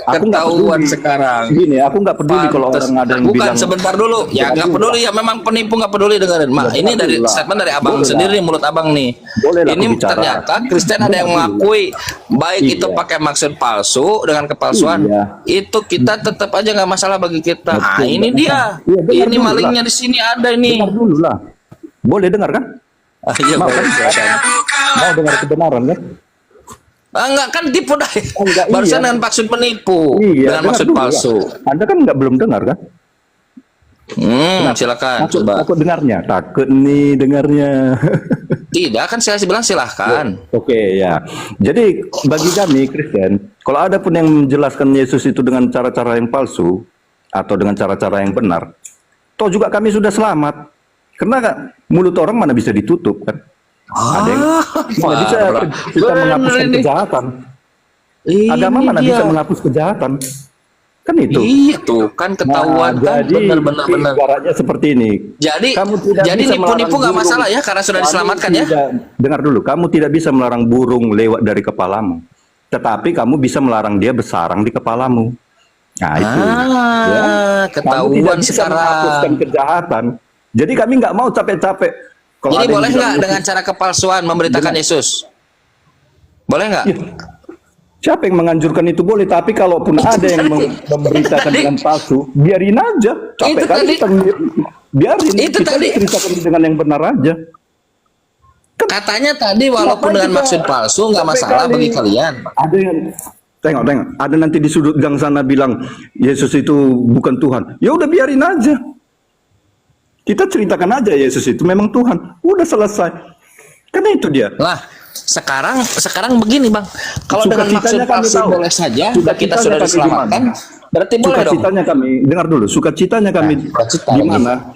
Ketahuan sekarang. Gini, aku nggak peduli kalau orang ada yang Bukan, bilang. sebentar dulu. Ya nggak peduli ya, memang penipu nggak peduli dengerin. Mak, ini dari statement dari Abang sendiri, mulut Abang nih. Ini ternyata Kristen ada yang mengakui baik itu pakai maksud palsu dengan kepalsuan. Itu kita tetap aja nggak masalah bagi kita. Nah, ini dia. Ini malingnya di sini ada ini. Dengar dulu lah. Boleh dengar kan? Iya, mau dengar kebenaran kan? Enggak kan tipu dah. Barusan dengan maksud penipu, dengan maksud palsu. Anda kan belum dengar kan? Silakan coba. Aku dengarnya, takut nih dengarnya. Tidak, kan saya bilang silahkan. Oke ya. Jadi bagi kami Kristen, kalau ada pun yang menjelaskan Yesus itu dengan cara-cara yang palsu atau dengan cara-cara yang benar, toh juga kami sudah selamat. Karena mulut orang mana bisa ditutup kan? Ada yang nggak bisa kita menghapuskan kejahatan. Agama mana bisa menghapus kejahatan? Kan itu. Iya tuh, kan ketahuan kan benar-benar. Ibaratnya seperti ini. Jadi kamu nipu-nipu nggak masalah ya karena sudah diselamatkan ya. Dengar dulu, kamu tidak bisa melarang burung lewat dari kepalamu. Tetapi kamu bisa melarang dia bersarang di kepalamu. Nah itu. Ya. Ketahuan kamu tidak bisa sekarang. menghapuskan kejahatan. Jadi kami nggak mau capek-capek. Jadi boleh nggak dengan cara kepalsuan memberitakan Yesus? Boleh nggak? Ya. Siapa yang menganjurkan itu boleh, tapi kalaupun ada yang memberitakan dengan palsu, biarin aja. Capek kali kita biarin. Itu kita tadi ceritakan dengan yang benar aja. Katanya tadi walaupun dengan maksud palsu nggak masalah bagi kalian. Ada yang tengok, ada nanti di sudut gang sana bilang Yesus itu bukan Tuhan. Ya udah biarin aja. Kita ceritakan aja Yesus itu memang Tuhan. Udah selesai. Karena itu dia. Lah, sekarang begini, Bang. Kalau dengan maksud palsu boleh saja, kita sudah diselamatkan, berarti boleh dong. Sukacitanya kami, dengar dulu, sukacitanya kami di mana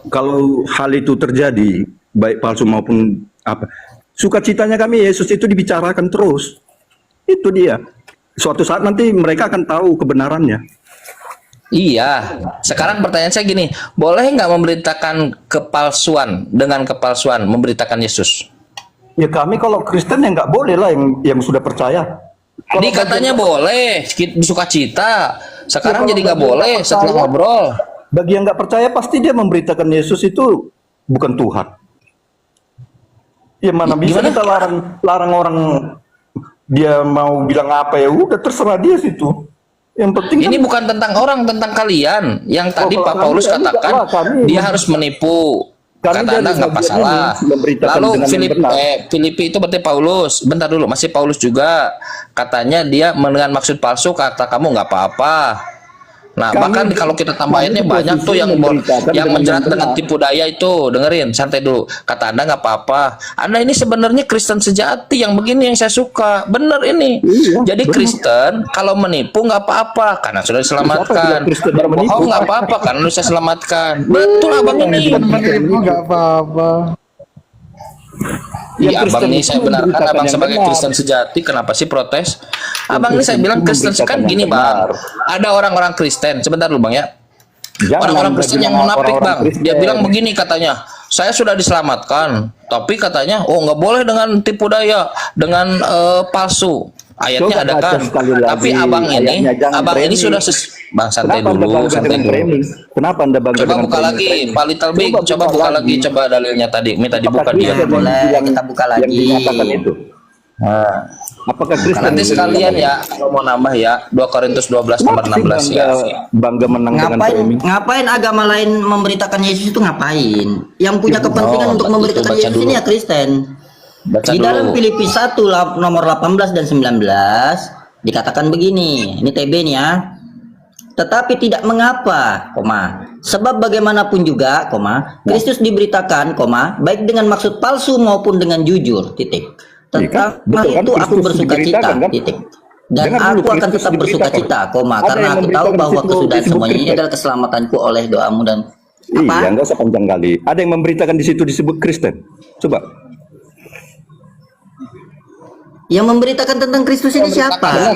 kalau hal itu terjadi, baik palsu maupun apa. Sukacitanya kami Yesus itu dibicarakan terus. Itu dia. Suatu saat nanti mereka akan tahu kebenarannya. Iya, sekarang pertanyaan saya gini, boleh nggak memberitakan kepalsuan dengan kepalsuan memberitakan Yesus? Ya kami kalau Kristen ya nggak boleh lah yang sudah percaya. Tadi katanya boleh, sukacita. Sekarang jadi nggak boleh setelah ngobrol. Bagi yang nggak percaya pasti dia memberitakan Yesus itu bukan Tuhan. Ya mana bisa kita larang orang dia mau bilang apa ya udah terserah dia situ. Yang penting ini bukan tentang orang, tentang kalian. Yang tadi Pak Paulus katakan dia harus menipu. Kata Anda nggak masalah. Lalu Filipi itu berarti Paulus. Bentar dulu, masih Paulus juga. Katanya dia dengan maksud palsu kata kamu nggak apa-apa. Nah, Kami bahkan kalau kita tambahinnya kami banyak tuh posisi yang memberitakan yang dengan menjerat yang dengan benar. tipu daya itu. Dengerin, santai dulu. Kata Anda nggak apa-apa. Anda ini sebenarnya Kristen sejati, yang begini yang saya suka. Bener ini. Jadi Kristen kalau menipu nggak apa-apa karena sudah diselamatkan. Berbohong nggak apa-apa karena sudah saya selamatkan. Betul abang ini. Menipu nggak apa-apa. Iya, abang ini saya benarkan abang sebagai Kristen sejati. Kenapa sih protes? Abang ini saya bilang Kristen kan gini bang. Ada orang-orang Kristen. Sebentar dulu bang ya. Orang-orang Kristen yang munafik bang. Dia bilang begini katanya. Saya sudah diselamatkan. Tapi katanya, oh nggak boleh dengan tipu daya, dengan palsu. Ayatnya ada kan. Tapi abang ini sudah bang santai dulu, santai dulu. Kenapa Anda bangga Coba buka lagi, Pak Little Big. Coba buka lagi, coba dalilnya tadi. Minta dibuka dia. Boleh kita buka lagi. Nah, apakah Kristen Nanti sekalian ya, kalau mau nambah ya, 2 Korintus 12 nomor 16 ya. bangga menang dengan framing? Ngapain agama lain memberitakan Yesus itu ngapain? Yang punya kepentingan untuk memberitakan Yesus ini ya Kristen. Di dalam Filipi 1 nomor 18 dan 19 dikatakan begini, ini TB nih ya. Tetapi tidak mengapa, sebab bagaimanapun juga, Kristus diberitakan, baik dengan maksud palsu maupun dengan jujur, titik. Tentang itu aku bersuka cita, titik. Dan aku akan tetap bersuka cita, karena aku tahu bahwa kesudahan semuanya ini adalah keselamatanku oleh doamu dan apa? Iya, nggak usah panjang kali. Ada yang memberitakan di situ disebut Kristen. Coba. Yang memberitakan tentang Kristus ini siapa?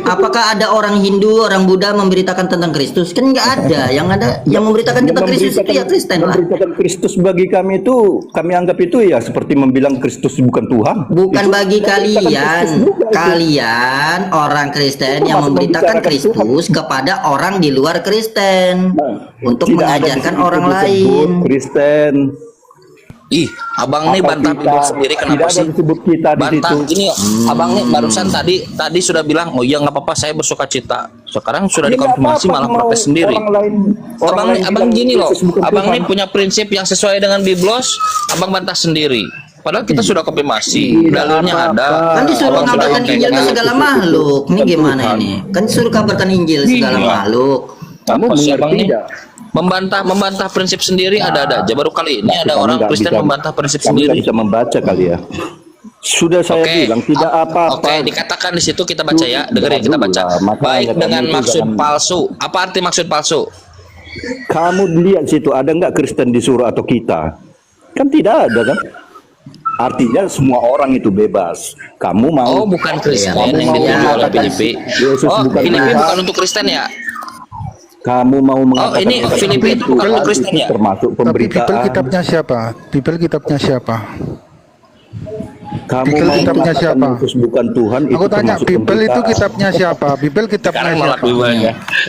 Apakah ada orang Hindu, orang Buddha memberitakan tentang Kristus? Kan nggak ada. Yang ada yang memberitakan tentang Kristus itu ya Kristen lah. Memberitakan Kristus bagi kami itu, kami anggap itu ya seperti membilang Kristus bukan Tuhan. Bukan bagi kalian orang Kristen yang memberitakan Kristus kepada orang di luar Kristen untuk mengajarkan orang lain. Kristen. Ih, abang nih bantah Bible sendiri kenapa sih? Bantah gini, abang nih barusan tadi sudah bilang, oh iya nggak apa-apa saya bersuka cita. Sekarang sudah dikonfirmasi malah protes sendiri. Abang gini loh, abang nih punya prinsip yang sesuai dengan Biblos, abang bantah sendiri. Padahal kita sudah konfirmasi, dalilnya ada. Kan disuruh ngabarkan Injil ke segala makhluk. Ini gimana ini? Kan disuruh kabarkan Injil segala makhluk. Kamu abang nih membantah prinsip sendiri ada aja. Baru kali ini ada orang Kristen membantah prinsip sendiri. Bisa membaca kali ya. Sudah saya bilang tidak apa-apa. Oke, dikatakan di situ kita baca ya. Dengerin kita baca. Baik dengan maksud palsu. Apa arti maksud palsu? Kamu lihat situ ada nggak Kristen disuruh atau kita? Kan tidak ada kan? Artinya semua orang itu bebas. Kamu mau? Oh, bukan Kristen yang dituju oleh Filipi. Oh, Filipi bukan untuk Kristen ya? Kamu mau mengatakan ini Filipi itu bukan untuk Kristen ya? Termasuk pemberitaan. Bible kitabnya siapa? Bible kitabnya siapa? Kamu Bible mau kitabnya siapa? Yesus bukan Tuhan? Aku tanya, Bible itu kitabnya siapa? Bible kitabnya siapa?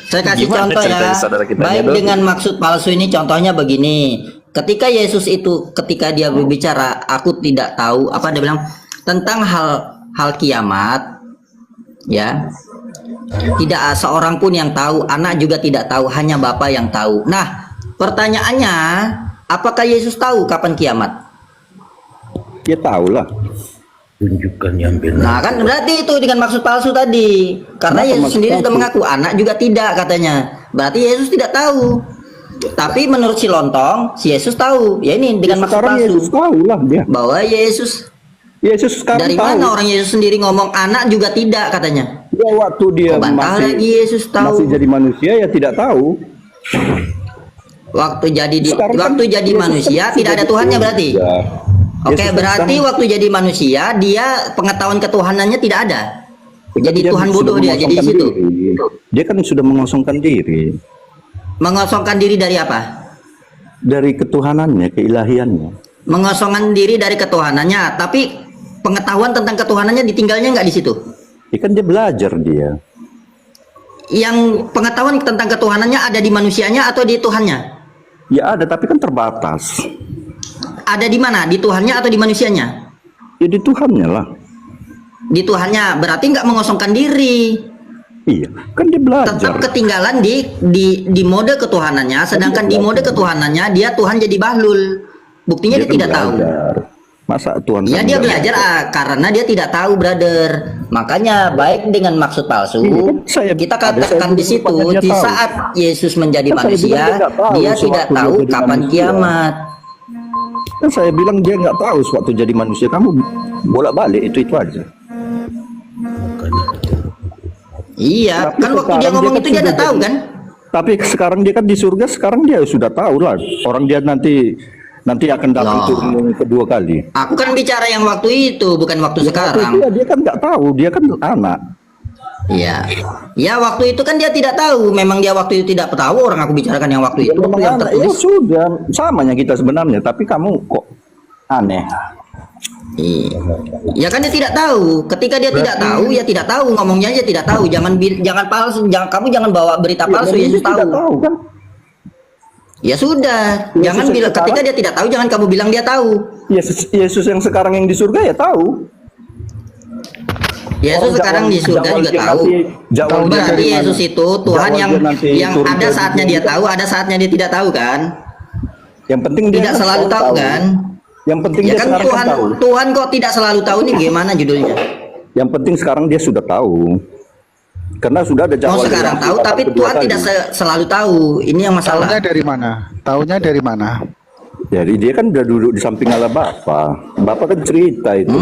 Saya kasih contoh ya. Baik dengan maksud palsu ini contohnya begini. Ketika Yesus itu ketika dia berbicara, aku tidak tahu apa dia bilang tentang hal kiamat, ya. Tidak seorang pun yang tahu, anak juga tidak tahu, hanya Bapa yang tahu. Nah, pertanyaannya, apakah Yesus tahu kapan kiamat? Dia tahu lah. Tunjukkan yang benar. Nah, kan berarti itu dengan maksud palsu tadi. Karena Yesus sendiri sudah mengaku, anak juga tidak katanya. Berarti Yesus tidak tahu. Tapi menurut si Lontong, si Yesus tahu. Ya ini dengan maksud palsu. Yesus tahu lah dia. Bahwa Yesus sekarang dari tahu. mana orang Yesus sendiri ngomong anak juga tidak katanya? Ya waktu dia masih jadi manusia ya tidak tahu. Waktu jadi manusia tidak ada Tuhannya berarti. Oke, berarti waktu jadi manusia dia pengetahuan ketuhanannya tidak ada. Jadi Tuhan bodoh dia jadi di situ. Dia kan sudah mengosongkan diri. Mengosongkan diri dari apa? Dari ketuhanannya, keilahiannya. Mengosongkan diri dari ketuhanannya, tapi pengetahuan tentang ketuhanannya ditinggalnya nggak di situ? Ya kan dia belajar dia. Yang pengetahuan tentang ketuhanannya ada di manusianya atau di Tuhannya? Ya ada, tapi kan terbatas. Ada di mana? Di Tuhannya atau di manusianya? Ya di Tuhannya lah. Di Tuhannya berarti nggak mengosongkan diri. Iya, kan dia belajar. Tetap ketinggalan di mode ketuhanannya, sedangkan di mode ketuhanannya dia Tuhan jadi bahlul. Buktinya dia tidak tahu. Masa Tuhan Ya dia belajar karena dia tidak tahu, brother. Makanya baik dengan maksud palsu. Kita katakan di situ di saat Yesus menjadi manusia, dia tidak tahu kapan kiamat. Kan saya bilang dia nggak tahu sewaktu jadi manusia. Kamu bolak-balik itu aja. Iya, kan waktu dia ngomong itu dia tidak tahu kan? Tapi sekarang dia kan di surga, sekarang dia sudah tahu lah. Orang dia nanti akan datang turun kedua kali. Aku kan bicara yang waktu itu, bukan waktu sekarang. Dia kan nggak tahu, dia kan anak. Iya, ya waktu itu kan dia tidak tahu. Memang dia waktu itu tidak tahu. Orang aku bicarakan yang waktu itu. Waktu yang tertulis. Sudah samanya kita sebenarnya, tapi kamu kok aneh. Iya. Ya kan dia tidak tahu. Ketika dia tidak tahu, ya tidak tahu. Ngomongnya aja tidak tahu. Jangan palsu. Kamu jangan bawa berita palsu. Yesus tahu. Kan? Ya sudah. Jangan bilang ketika dia tidak tahu, jangan kamu bilang dia tahu. Yesus yang sekarang yang di surga ya tahu. Yesus sekarang di surga juga tahu. Berarti Yesus itu Tuhan yang ada saatnya dia tahu, ada saatnya dia tidak tahu kan? Yang penting dia tidak selalu tahu kan? Yang penting ya dia kan sekarang tahu. Tuhan kok tidak selalu tahu, ini gimana judulnya? Yang penting sekarang dia sudah tahu. Karena sudah ada jadwal. Sekarang tahu, tapi Tuhan tidak selalu tahu. Ini yang masalah. Tahunya dari mana? Tahunya dari mana? Jadi dia kan udah duduk di samping Allah Bapa. Bapak kan cerita itu.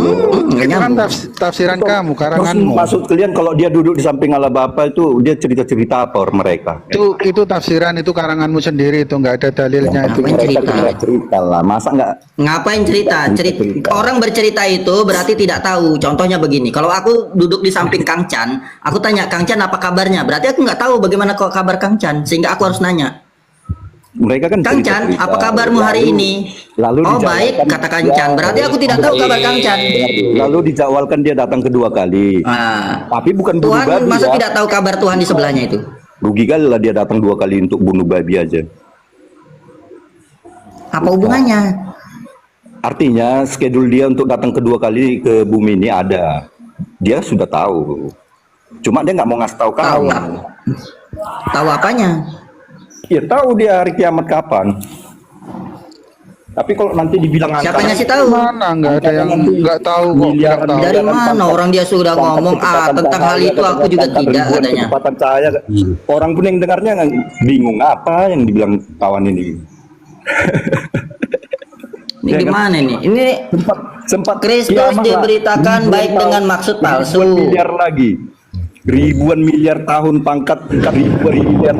Itu kan tafsiran kamu, karanganmu. Maksud kalian kalau dia duduk di samping Allah Bapa itu dia cerita-cerita apa orang mereka? Itu tafsiran, itu karanganmu sendiri, itu nggak ada dalilnya. Itu cerita lah, masa nggak? Ngapain cerita? Orang bercerita itu berarti tidak tahu. Contohnya begini, kalau aku duduk di samping Kang Chan, aku tanya Kang Chan apa kabarnya, berarti aku nggak tahu bagaimana kok kabar Kang Chan, sehingga aku harus nanya. Mereka kan Kang Chan, apa kabarmu hari ini? Oh baik, kata Kang Chan. Berarti aku tidak tahu kabar Kang Chan. Lalu dijawalkan dia datang kedua kali. Tapi bukan bunuh Tuhan babi, masa tidak tahu kabar Tuhan di sebelahnya itu? Rugi kali lah dia datang 2 kali untuk bunuh babi aja. Apa hubungannya? Artinya schedule dia untuk datang kedua kali ke bumi ini ada. Dia sudah tahu. Cuma dia nggak mau ngasih tahu kamu. Tahu apanya? Ya tahu dia hari kiamat kapan. Tapi kalau nanti dibilang siapa yang ngasih tahu? Mana nggak ada yang nggak tahu kok. Dari mana orang dia sudah ngomong tentang hal itu aku juga tidak katanya. Kecepatan cahaya. Orang pun yang dengarnya bingung apa yang dibilang kawan ini. Ini gimana nih? Ini sempat Kristus diberitakan baik dengan maksud palsu. Miliar lagi. Ribuan miliar tahun pangkat ribuan miliar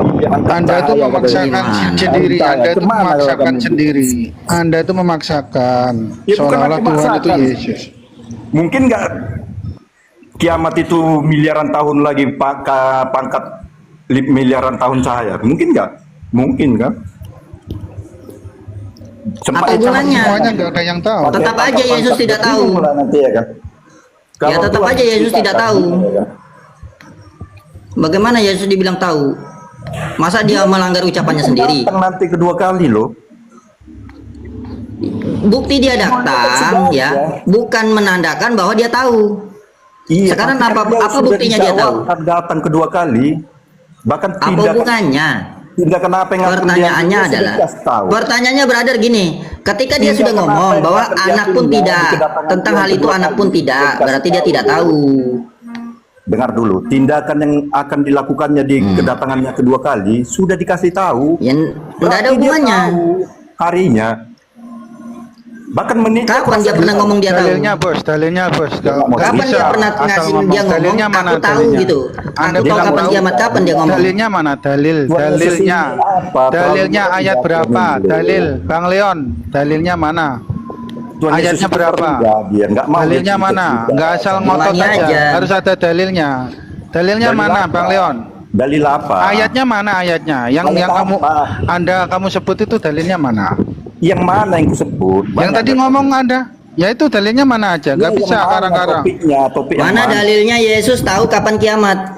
Anda itu memaksakan sendiri. Anda itu memaksakan sendiri. Anda itu memaksakan seolah-olah Tuhan itu Yesus. Mungkin nggak kiamat itu miliaran tahun lagi pangkat miliaran tahun cahaya? Mungkin nggak? Mungkin kan? Apa hubungannya? Semuanya nggak ada yang tahu. Tetap aja Yesus tidak tahu. Nanti ya kan? Ya tetap aja Yesus tidak tahu. Bagaimana Yesus dibilang tahu? Masa dia melanggar ucapannya sendiri? Nanti kedua kali loh. Bukti dia datang ya, bukan menandakan bahwa dia tahu. Iya, sekarang apa buktinya dia tahu? Datang kedua kali, bahkan apa hubungannya? Tindakan apa yang pertanyaannya adalah, pertanyaannya brother gini, ketika dia sudah ngomong bahwa anak pun tidak, tentang hal itu anak pun tidak, berarti dia tidak tahu. Dengar dulu, tindakan yang akan dilakukannya di kedatangannya kedua kali sudah dikasih tahu. Yang tidak ada hubungannya. Harinya, bahkan menit. Kapan dia pernah ngomong dia tahu? Dalilnya bos. Kapan dia pernah ngasih dia ngomong? Aku tahu gitu. Aku tahu kapan kiamat, kapan dia ngomong? Dalilnya mana? Dalilnya ayat berapa? Dalil, Bang Leon. Dalilnya mana? Ayatnya berapa? Dalilnya mana? Nggak asal ngotot aja. Harus ada dalilnya. Dalilnya mana, Bang Leon? Dalil apa? Ayatnya mana ayatnya? Yang kamu sebut itu dalilnya mana? Yang mana yang disebut? Yang tadi ngomong Anda. Ya itu dalilnya mana aja? Nggak bisa karang-karang. Mana dalilnya Yesus tahu kapan kiamat?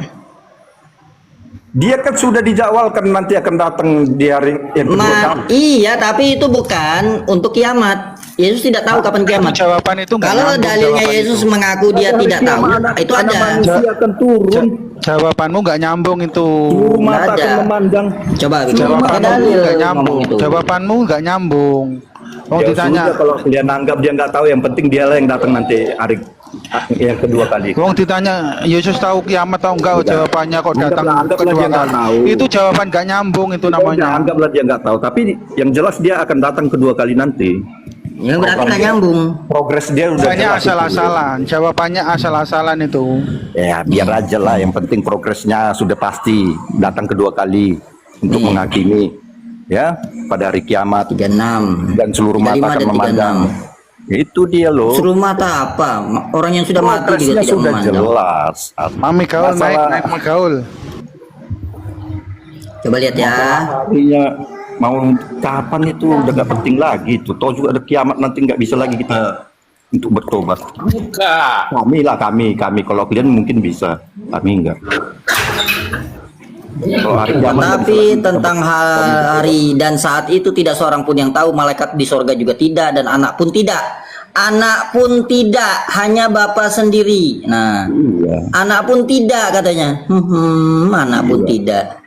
Dia kan sudah dijadwalkan nanti akan datang di hari yang kedua. Iya, tapi itu bukan untuk kiamat. Yesus tidak tahu kapan kiamat. Jawaban itu kalau dalilnya Yesus mengaku dia tidak tahu, itu ada. Akan turun. Jawabanmu nggak nyambung itu. Mata akan memandang. Coba jawabanmu nggak nyambung. Jawabanmu nggak nyambung. Ya sudah, kalau dia nanggap dia nggak tahu, yang penting dialah yang datang nanti hari yang kedua kali. Wong ditanya Yesus tahu kiamat tahu enggak, jawabannya kok datang kedua kali. Itu jawaban gak nyambung itu namanya. Anggaplah dia nggak tahu, tapi yang jelas dia akan datang kedua kali nanti. Ya berarti nggak nyambung. Progres dia udah Jawabannya jelas itu. asal-asalan, jawabannya asal-asalan itu. Ya biar aja lah, yang penting progresnya sudah pasti datang kedua kali untuk menghakimi ya pada hari kiamat 36 dan seluruh mata akan memandang. Itu dia loh. Seluruh mata apa? Orang yang sudah mati juga tidak sudah memandang. jelas. Mami gaul naik gaul. Coba lihat ya. Harinya mau kapan itu udah gak penting lagi itu. Toh juga ada kiamat nanti nggak bisa lagi kita untuk bertobat. Buka. Kami kalau kalian mungkin bisa, kami enggak. Tapi tentang hari dan saat itu tidak seorang pun yang tahu, malaikat di sorga juga tidak, dan anak pun tidak. Anak pun tidak, hanya Bapa sendiri. Nah, anak pun tidak katanya. Anak pun tidak.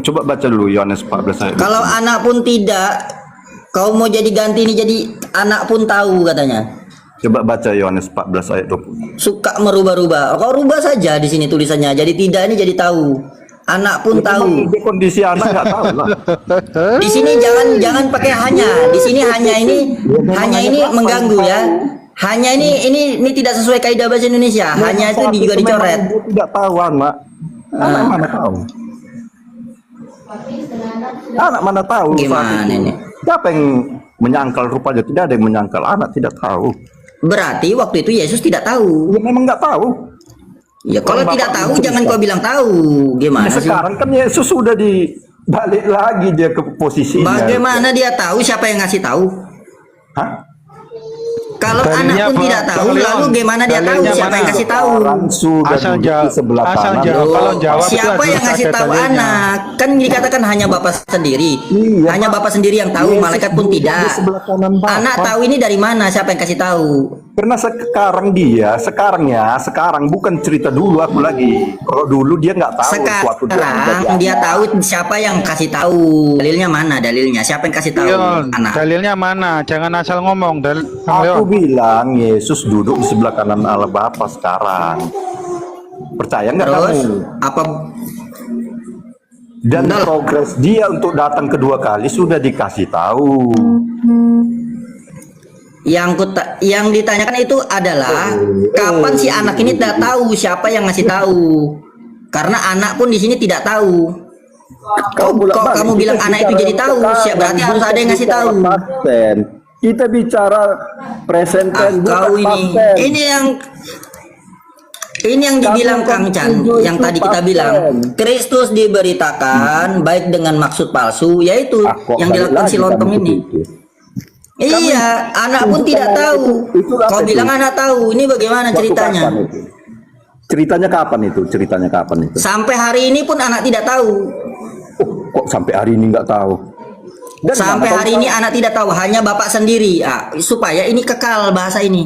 Coba baca dulu Yohanes 14 ayat. Kalau anak pun tidak, kau mau jadi ganti ini jadi anak pun tahu katanya. Coba baca Yohanes 14 ayat 20. Suka merubah-rubah. Kau rubah saja di sini tulisannya. Jadi tidak ini jadi tahu. Anak pun tahu. Kondisi anak nggak tahu lah. Di sini jangan pakai hanya. Di sini hanya ini mengganggu ya. Hanya ini tidak sesuai kaidah bahasa Indonesia. Hanya itu juga dicoret. Tidak tahu anak. Anak mana tahu? Anak mana tahu? Gimana ini? Siapa yang menyangkal rupanya? Tidak ada yang menyangkal. Anak tidak tahu. Berarti waktu itu Yesus tidak tahu. Ya, memang nggak tahu. Ya kalau tidak tahu jangan kau bilang tahu. Gimana sih? Sekarang kan Yesus sudah dibalik lagi dia ke posisinya. Bagaimana dia tahu siapa yang ngasih tahu? Hah? Kalau anak pun tidak tahu, lalu gimana dia tahu siapa yang kasih tahu? Asal jawab. Kalau jawab siapa yang ngasih tahu anak? Kan dikatakan hanya Bapak sendiri. Hanya Bapak sendiri yang tahu, malaikat pun tidak. Anak tahu ini dari mana? Siapa yang kasih tahu? Karena sekarang bukan cerita dulu aku lagi. Kalau dulu dia nggak tahu. Sekarang dia tahu siapa yang kasih tahu. Dalilnya mana? Dalilnya siapa yang kasih tahu? Anak. Dalilnya mana? Jangan asal ngomong. Aku bilang Yesus duduk di sebelah kanan Allah Bapa sekarang. Percaya nggak kamu? Apa? Dan progres dia untuk datang kedua kali sudah dikasih tahu. Yang ditanyakan itu adalah kapan si anak ini tidak tahu siapa yang ngasih tahu? Karena anak pun di sini tidak tahu. Kamu bilang anak itu jadi tahu, berarti harus ada yang ngasih tahu. Kita bicara present tense, kau ini yang dibilang Kang Chan, yang tadi kita bilang Kristus diberitakan baik dengan maksud palsu, yaitu yang dilakukan si lontong ini. Iya, anak pun tidak tahu. Kau bilang anak tahu, ini bagaimana ceritanya? Ceritanya kapan itu? Sampai hari ini pun anak tidak tahu. Kok sampai hari ini nggak tahu? Dan sampai hari ini anak tidak tahu, hanya Bapak sendiri. Supaya ini kekal bahasa ini.